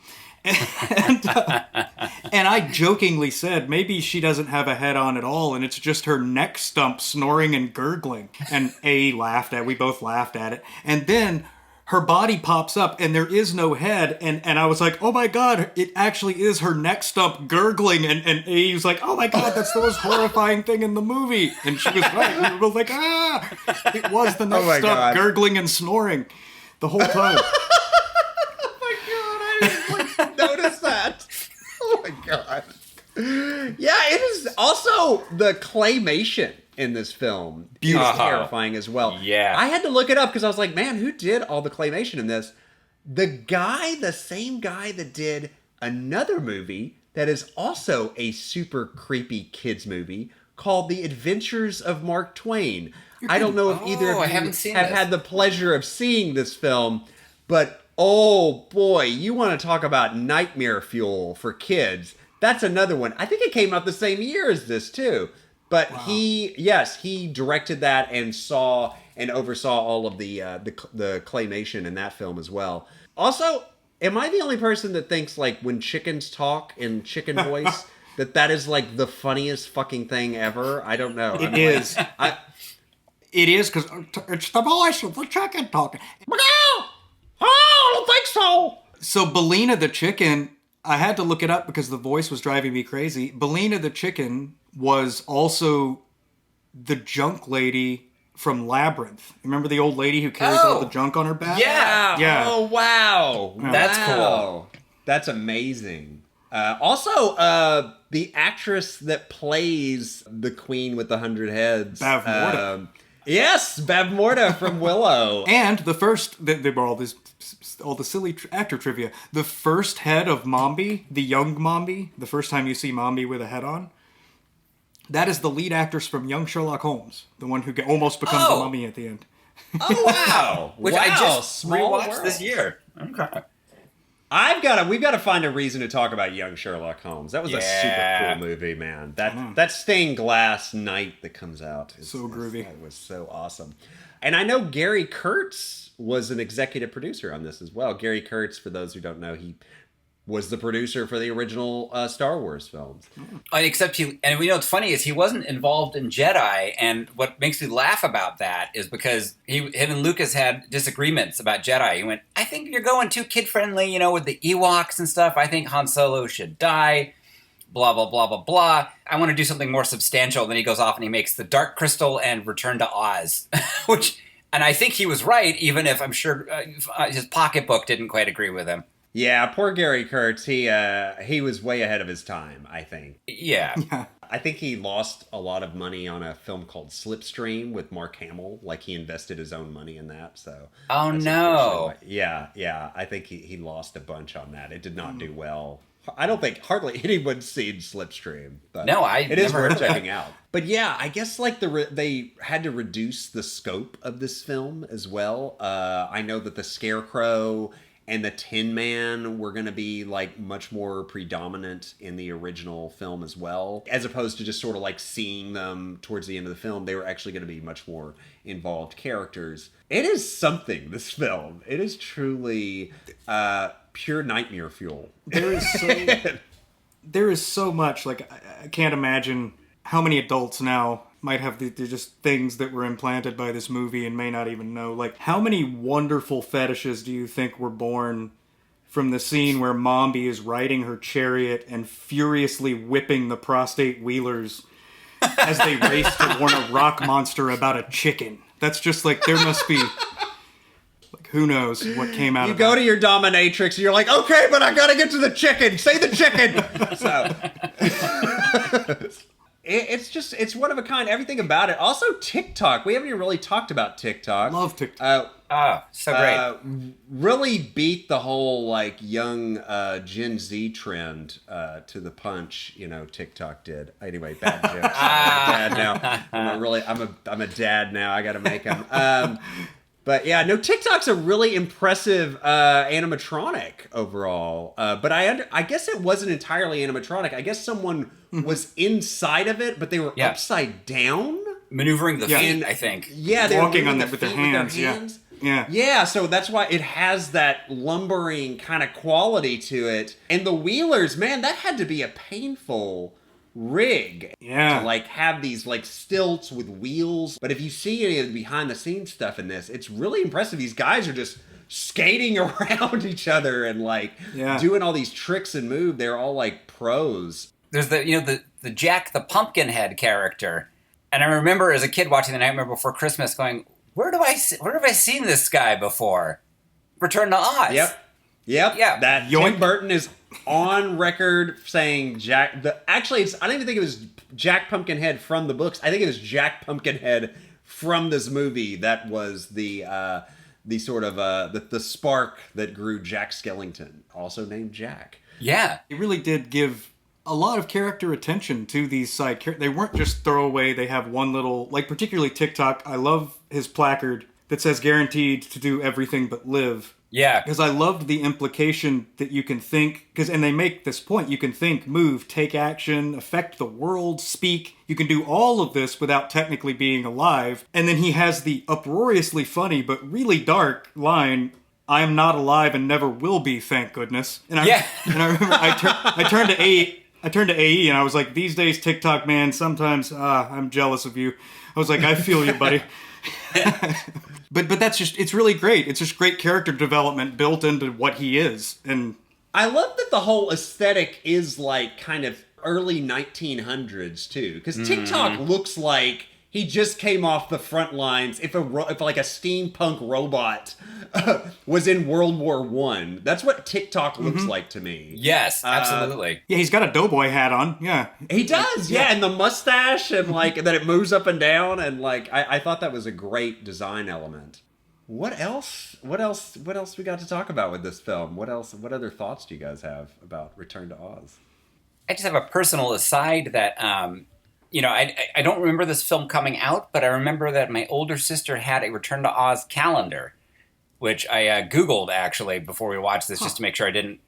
And I jokingly said, maybe she doesn't have a head on at all, and it's just her neck stump snoring and gurgling. And AE we both laughed at it. And then her body pops up and there is no head, and I was like, oh my god, it actually is her neck stump gurgling, and AE was like, oh my god, that's the most horrifying thing in the movie. And she was right. We were both like, it was the neck stump gurgling and snoring the whole time. Oh my god, I didn't notice that. Oh my god. Yeah, it is also the claymation in this film. Beautiful. Terrifying as well. Yeah. I had to look it up because I was like, man, who did all the claymation in this? The same guy that did another movie that is also a super creepy kids movie called The Adventures of Mark Twain. I don't know if either of you have had the pleasure of seeing this film, but oh boy, you want to talk about nightmare fuel for kids. That's another one. I think it came out the same year as this too. But he directed that and oversaw all of the claymation in that film as well. Also, am I the only person that thinks like when chickens talk in chicken voice that is like the funniest fucking thing ever? I don't know. It is. It is because it's the voice of the chicken talking. Oh, I don't think so. So Belina the chicken, I had to look it up because the voice was driving me crazy. Belina the chicken was also the junk lady from Labyrinth. Remember the old lady who carries all the junk on her back? Yeah. Oh, wow. That's cool. That's amazing. Also, the actress that plays the queen with the 100 heads. Bav Morda. Yes, Bav Morda from Willow. And the first, they were all the silly actor trivia. The first head of Mombi, the young Mombi, the first time you see Mombi with a head on, that is the lead actress from Young Sherlock Holmes, the one who almost becomes the mummy at the end. Oh, wow. Which I just rewatched this year. Okay. We've got to find a reason to talk about Young Sherlock Holmes. That was a super cool movie, man. That stained glass night that comes out is so groovy. That was so awesome. And I know Gary Kurtz was an executive producer on this as well. Gary Kurtz, for those who don't know, he was the producer for the original Star Wars films. Except and we know what's funny is he wasn't involved in Jedi, and what makes me laugh about that is because him and Lucas had disagreements about Jedi. He went, I think you're going too kid-friendly, with the Ewoks and stuff. I think Han Solo should die, blah, blah, blah, blah, blah. I want to do something more substantial. Then he goes off and he makes The Dark Crystal and Return to Oz, and I think he was right, even if I'm sure his pocketbook didn't quite agree with him. Yeah, poor Gary Kurtz. He was way ahead of his time, I think. Yeah. I think he lost a lot of money on a film called Slipstream with Mark Hamill. Like, he invested his own money in that. So. Oh no. Yeah. I think he lost a bunch on that. It did not do well. I don't think hardly anyone's seen Slipstream. But no, it is worth checking out. But yeah, I guess like they had to reduce the scope of this film as well. I know that the Scarecrow and the Tin Man were going to be like much more predominant in the original film as well. As opposed to just sort of like seeing them towards the end of the film, they were actually going to be much more involved characters. It is something, this film. It is truly pure nightmare fuel. There is so much, like, I can't imagine how many adults now might have just things that were implanted by this movie and may not even know. Like, how many wonderful fetishes do you think were born from the scene where Mombi is riding her chariot and furiously whipping the prostate wheelers as they race to warn a rock monster about a chicken? That's just like, there must be... Like, who knows what came out of that. You go to your dominatrix and you're like, okay, but I gotta get to the chicken. Say the chicken. So... It's one of a kind. Everything about it. Also, TikTok. We haven't even really talked about TikTok. Love TikTok. So great. Really beat the whole like young Gen Z trend to the punch. TikTok did. Anyway, bad jokes. I'm a dad now. I'm a dad now. I got to make them. But yeah, no, TikTok's a really impressive animatronic overall. But I guess it wasn't entirely animatronic. I guess someone was inside of it, but they were upside down. Maneuvering the feet, I think. Yeah, they were walking on that with their hands. Yeah, so that's why it has that lumbering kind of quality to it. And the wheelers, man, that had to be a painful rig to like have these like stilts with wheels. But if you see any of the behind the scenes stuff in this, it's really impressive. These guys are just skating around each other and like doing all these tricks and moves. They're all like pros. There's the Jack the Pumpkinhead character, and I remember as a kid watching The Nightmare Before Christmas going, where have I seen this guy before? Return to Oz. Yep. Yeah. That Tim Burton is on record saying Jack. I don't even think it was Jack Pumpkinhead from the books. I think it was Jack Pumpkinhead from this movie. That was the sort of the spark that grew Jack Skellington, also named Jack. Yeah, it really did give a lot of character attention to these side characters. They weren't just throwaway. They have one little, like particularly TikTok. I love his placard that says "guaranteed to do everything but live." Yeah. Because I loved the implication that you can think, and they make this point, you can think, move, take action, affect the world, speak. You can do all of this without technically being alive. And then he has the uproariously funny but really dark line, I am not alive and never will be, thank goodness. And I remember I turned to AE and I was like, these days, TikTok, man, sometimes I'm jealous of you. I was like, I feel you, buddy. But that's just, it's really great. It's just great character development built into what he is. And I love that the whole aesthetic is like kind of early 1900s too. Because TikTok looks like he just came off the front lines. If like a steampunk robot was in World War I, that's what TikTok looks like to me. Yes, absolutely. Yeah, he's got a doughboy hat on. Yeah, he does. Yeah, and the mustache and like that it moves up and down and like I thought that was a great design element. What else we got to talk about with this film? What other thoughts do you guys have about Return to Oz? I just have a personal aside that I don't remember this film coming out, but I remember that my older sister had a Return to Oz calendar, which I Googled actually before we watched this just to make sure I didn't,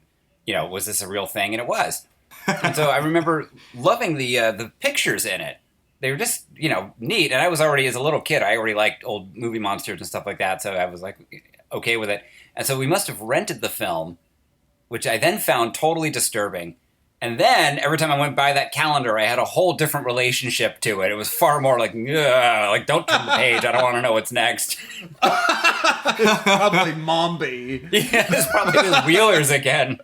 was this a real thing? And it was. And so I remember loving the pictures in it. They were just, neat. And I was already, as a little kid, I already liked old movie monsters and stuff like that. So I was like, okay with it. And so we must have rented the film which I then found totally disturbing. And then every time I went by that calendar, I had a whole different relationship to it. It was far more like, ugh, like don't turn the page. I don't want to know what's next. Probably Mombi. Yeah, it's probably the Wheelers again.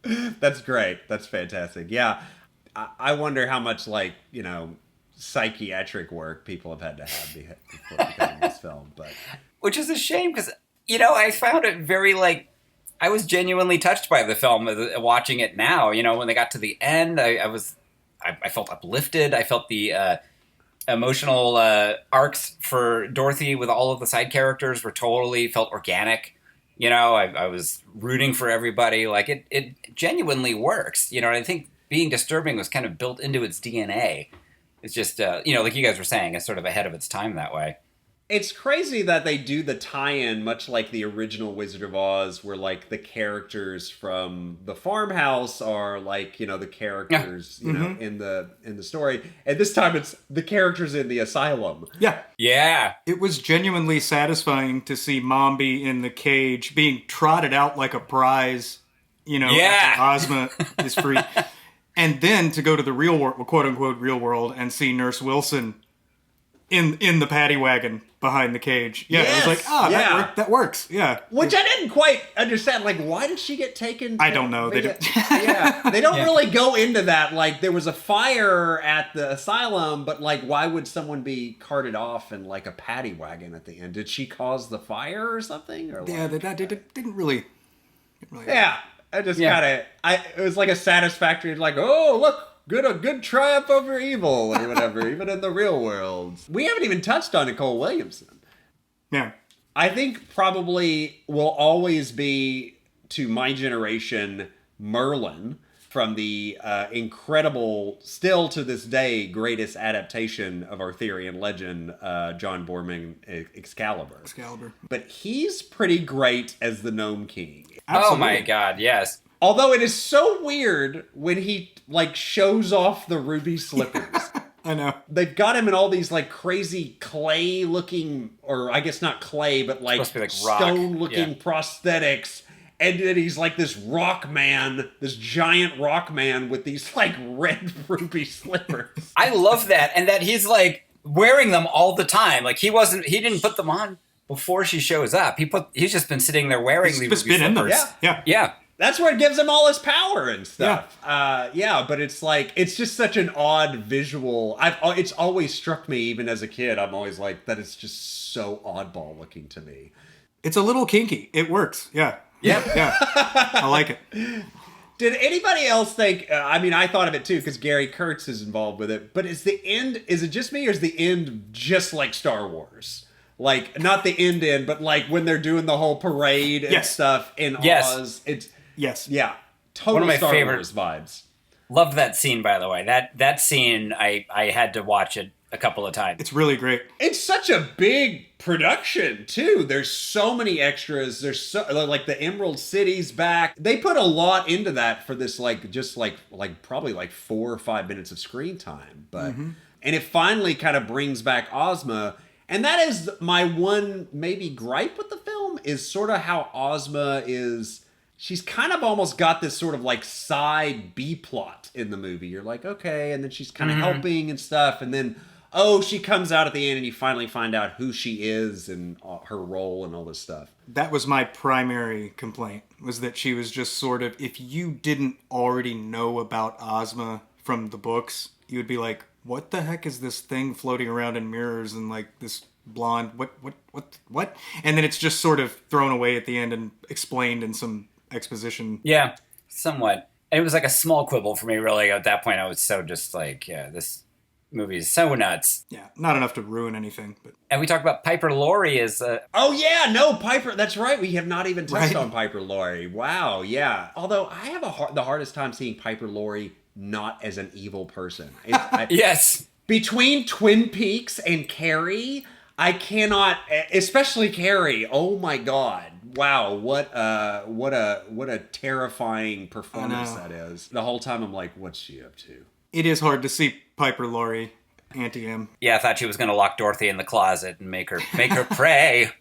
That's great. That's fantastic. Yeah. I wonder how much, like, psychiatric work people have had to have before becoming this film. But Which is a shame because, I found it very, like, I was genuinely touched by the film watching it now. When they got to the end, I felt uplifted. I felt the emotional arcs for Dorothy with all of the side characters felt organic. I was rooting for everybody. Like it genuinely works. I think being disturbing was kind of built into its DNA. It's just, like you guys were saying, it's sort of ahead of its time that way. it's crazy that they do the tie-in much like the original Wizard of Oz, where like the characters from the farmhouse are like, the characters, in the story. And this time it's the characters in the asylum. Yeah. Yeah. It was genuinely satisfying to see Mombi in the cage being trotted out like a prize, after Ozma is free. And then to go to the real world, quote unquote real world, and see Nurse Wilson in the paddy wagon behind the cage. Yeah, Yes, it was like, that works. Yeah. Which I didn't quite understand. Like, why did she get taken? I don't know. They don't really go into that. Like, there was a fire at the asylum, but like, why would someone be carted off in like a paddy wagon at the end? Did she cause the fire or something? Or Yeah, that didn't really. Yeah, I just kind of. It was like a satisfactory. Like, oh look. A good triumph over evil, or whatever, even in the real world. We haven't even touched on Nicole Williamson. Yeah. I think probably will always be, to my generation, Merlin from the incredible, still to this day, greatest adaptation of Arthurian legend, John Borman Excalibur. But he's pretty great as the Gnome King. Absolutely. Oh my God, yes. Although it is so weird when he, like, shows off the ruby slippers. I know. They've got him in all these, like, crazy clay-looking, or I guess not clay, but, like stone-looking prosthetics. And then he's, like, this rock man, this giant rock man with these, like, red ruby slippers. I love that. And that he's, like, wearing them all the time. Like, he didn't put them on before she shows up. He's just been sitting there wearing these ruby slippers. In them. Yeah. That's where it gives him all his power and stuff. Yeah. But it's like, it's just such an odd visual. It's always struck me, even as a kid, I'm always like, that it's just so oddball looking to me. It's a little kinky. It works. Yeah. Yeah. I like it. Did anybody else think, I thought of it too, because Gary Kurtz is involved with it, but is it just me, or is the end just like Star Wars? Like, not the end, but like when they're doing the whole parade and stuff in Oz, it's... Yes. Yeah. Total One of my Star favorite Wars vibes. Love that scene, by the way. That scene, I had to watch it a couple of times. It's really great. It's such a big production, too. There's so many extras. There's so, like, the Emerald City's back. They put a lot into that for this, like, just like probably like 4 or 5 minutes of screen time. But and it finally kind of brings back Ozma. And that is my one maybe gripe with the film, is sort of how Ozma is... She's kind of almost got this sort of like side B plot in the movie. You're like, okay, and then she's kind of helping and stuff, and then, she comes out at the end and you finally find out who she is and her role and all this stuff. That was my primary complaint, was that she was just sort of, if you didn't already know about Ozma from the books, you would be like, what the heck is this thing floating around in mirrors and like this blonde, what? And then it's just sort of thrown away at the end and explained in some exposition. Yeah, somewhat. It was like a small quibble for me, really. At that point, I was so just like, this movie is so nuts. Yeah, not enough to ruin anything. But And we talked about Piper Laurie as... Piper, that's right. We have not even touched on Piper Laurie. Wow, yeah. Although I have the hardest time seeing Piper Laurie not as an evil person. Yes. Between Twin Peaks and Carrie, I cannot, especially Carrie. Oh my God. Wow, what a terrifying performance that is. The whole time I'm like, what's she up to? It is hard to see Piper Laurie anti-M. Yeah, I thought she was going to lock Dorothy in the closet and make her pray.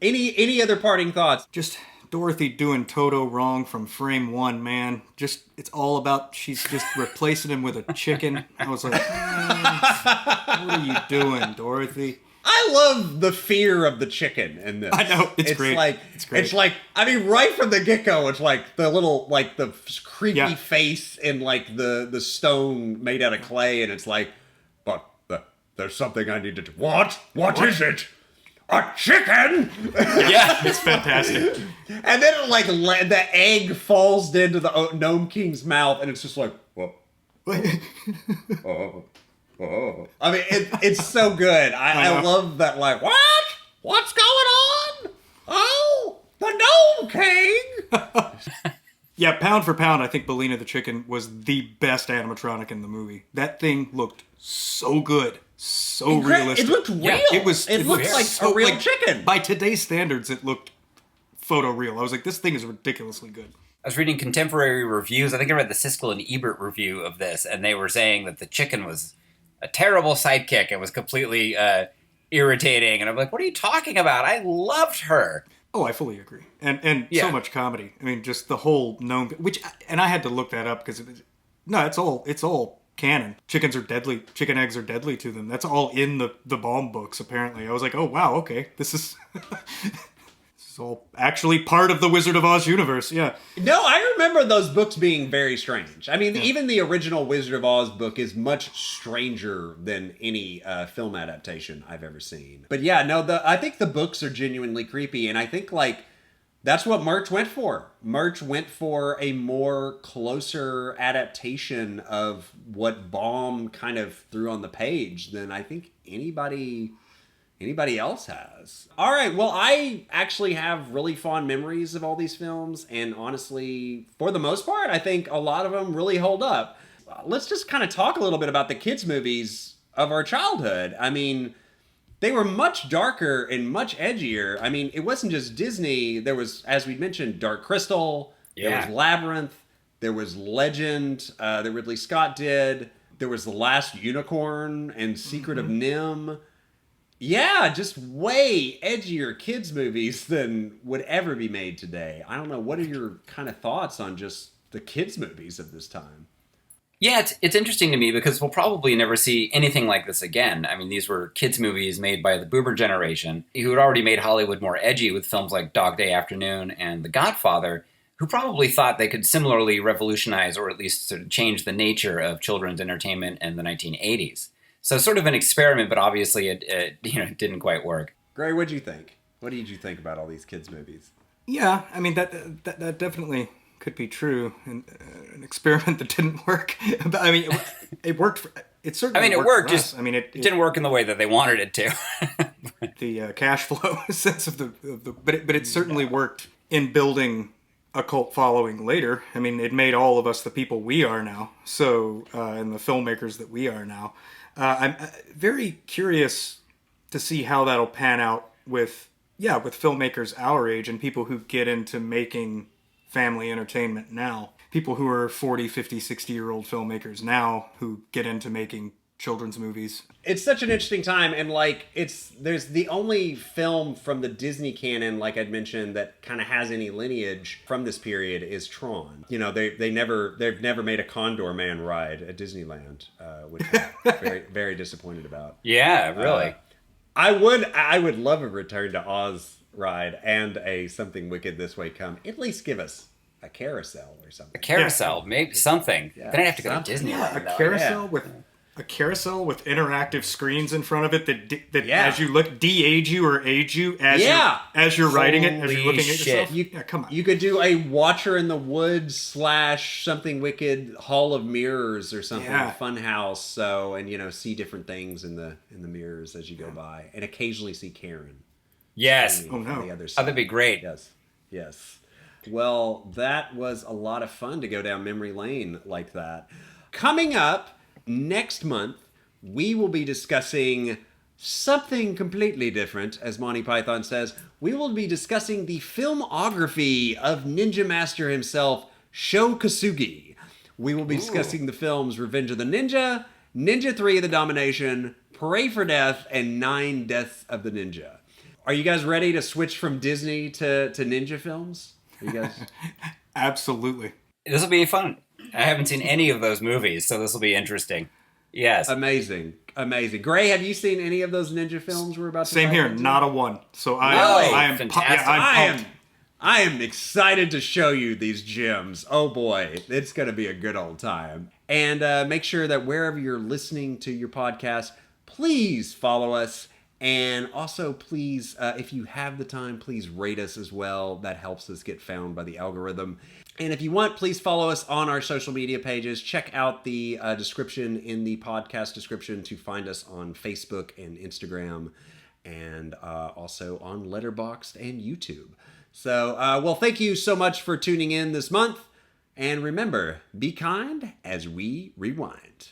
Any other parting thoughts? Just Dorothy doing Toto wrong from frame one, man. Just, it's all about, she's just replacing him with a chicken. I was like, what are you doing, Dorothy? I love the fear of the chicken in this. I know, it's great. It's great. It's like, I mean, right from the get-go, it's like the little, like the creepy face in like the stone made out of clay, and it's like, but there's something I need to do. What is it? A chicken? Yeah, It's fantastic. And then it, like the egg falls into the Gnome King's mouth, and it's just like, whoa. Oh. I mean, it's so good. I love that, like, what? What's going on? Oh, the Gnome King! Yeah, pound for pound, I think Bellina the chicken was the best animatronic in the movie. That thing looked so good. So realistic. It looked real. Yeah, it looked like so, a real like, chicken. By today's standards, it looked photoreal. I was like, this thing is ridiculously good. I was reading contemporary reviews. I think I read the Siskel and Ebert review of this, and they were saying that the chicken was a terrible sidekick. It was completely irritating. And I'm like, what are you talking about? I loved her. Oh, I fully agree. And Yeah. so much comedy. I mean, just the whole gnome, and I had to look that up because it's all canon. Chickens are deadly. Chicken eggs are deadly to them. That's all in the Baum books, apparently. I was like, oh, wow, okay. This is all actually part of the Wizard of Oz universe. Yeah. No, I remember those books being very strange. I mean, even the original Wizard of Oz book is much stranger than any film adaptation I've ever seen. But yeah, no, I think the books are genuinely creepy, and I think, like, that's what Murch went for. Murch went for a more closer adaptation of what Baum kind of threw on the page than I think anybody else has. All right, well, I actually have really fond memories of all these films, and honestly, for the most part, I think a lot of them really hold up. Let's just kind of talk a little bit about the kids' movies of our childhood. I mean, they were much darker and much edgier. I mean, it wasn't just Disney. There was, as we mentioned, Dark Crystal. There was Labyrinth. There was Legend that Ridley Scott did. There was The Last Unicorn and Secret of Nim. Yeah, just way edgier kids' movies than would ever be made today. I don't know. What are your kind of thoughts on just the kids' movies of this time? Yeah, it's interesting to me because we'll probably never see anything like this again. I mean, these were kids' movies made by the boomer generation who had already made Hollywood more edgy with films like Dog Day Afternoon and The Godfather, who probably thought they could similarly revolutionize or at least sort of change the nature of children's entertainment in the 1980s. So sort of an experiment, but obviously it didn't quite work. Gray, what'd you think? What did you think about all these kids' movies? Yeah, I mean, that definitely could be true. An experiment that didn't work. But, I mean, it worked. It certainly worked. For us. Just I mean, it didn't work in the way that they wanted it to. the cash flow sense of the but it certainly worked in building a cult following later. I mean, it made all of us the people we are now. So, and the filmmakers that we are now. I'm very curious to see how that'll pan out with filmmakers our age and people who get into making family entertainment now. People who are 40, 50, 60-year-old filmmakers now who get into making children's movies. It's such an interesting time, and like there's the only film from the Disney canon, like I'd mentioned, that kind of has any lineage from this period is Tron. You know, they've never made a Condor Man ride at Disneyland, which I'm very, very disappointed about. Yeah, really. I would love a Return to Oz ride and a Something Wicked This Way Come. At least give us a carousel or something. A carousel, maybe something. Yeah, Then I'd have to go to something. Disneyland. A carousel with a carousel with interactive screens in front of it that as you look de-age you or age you as you're writing it, as you're looking at yourself. Come on. You could do a Watcher in the Woods / Something Wicked Hall of Mirrors or something, a fun house. So, and see different things in the mirrors as you go by, and occasionally see Karen. Yes. On the other Oh, side. that'd be great. Yes. Well, that was a lot of fun to go down memory lane like that. Coming up next month, we will be discussing something completely different, as Monty Python says. We will be discussing the filmography of Ninja Master himself, Sho Kosugi. We will be discussing the films Revenge of the Ninja, Ninja 3 of the Domination, Pray for Death, and 9 Deaths of the Ninja. Are you guys ready to switch from Disney to ninja films? Are you guys? Absolutely. This will be fun. I haven't seen any of those movies, so this will be interesting. Yes. Amazing. Gray, have you seen any of those ninja films we're about to Same dive here, into? not a one. So Really? I am Fantastic. I'm pumped. I am excited to show you these gems. Oh boy, it's going to be a good old time. And make sure that wherever you're listening to your podcast, please follow us. And also, please, if you have the time, please rate us as well. That helps us get found by the algorithm. And if you want, please follow us on our social media pages. Check out the description in the podcast description to find us on Facebook and Instagram, and also on Letterboxd and YouTube. So, well, thank you so much for tuning in this month. And remember, be kind as we rewind.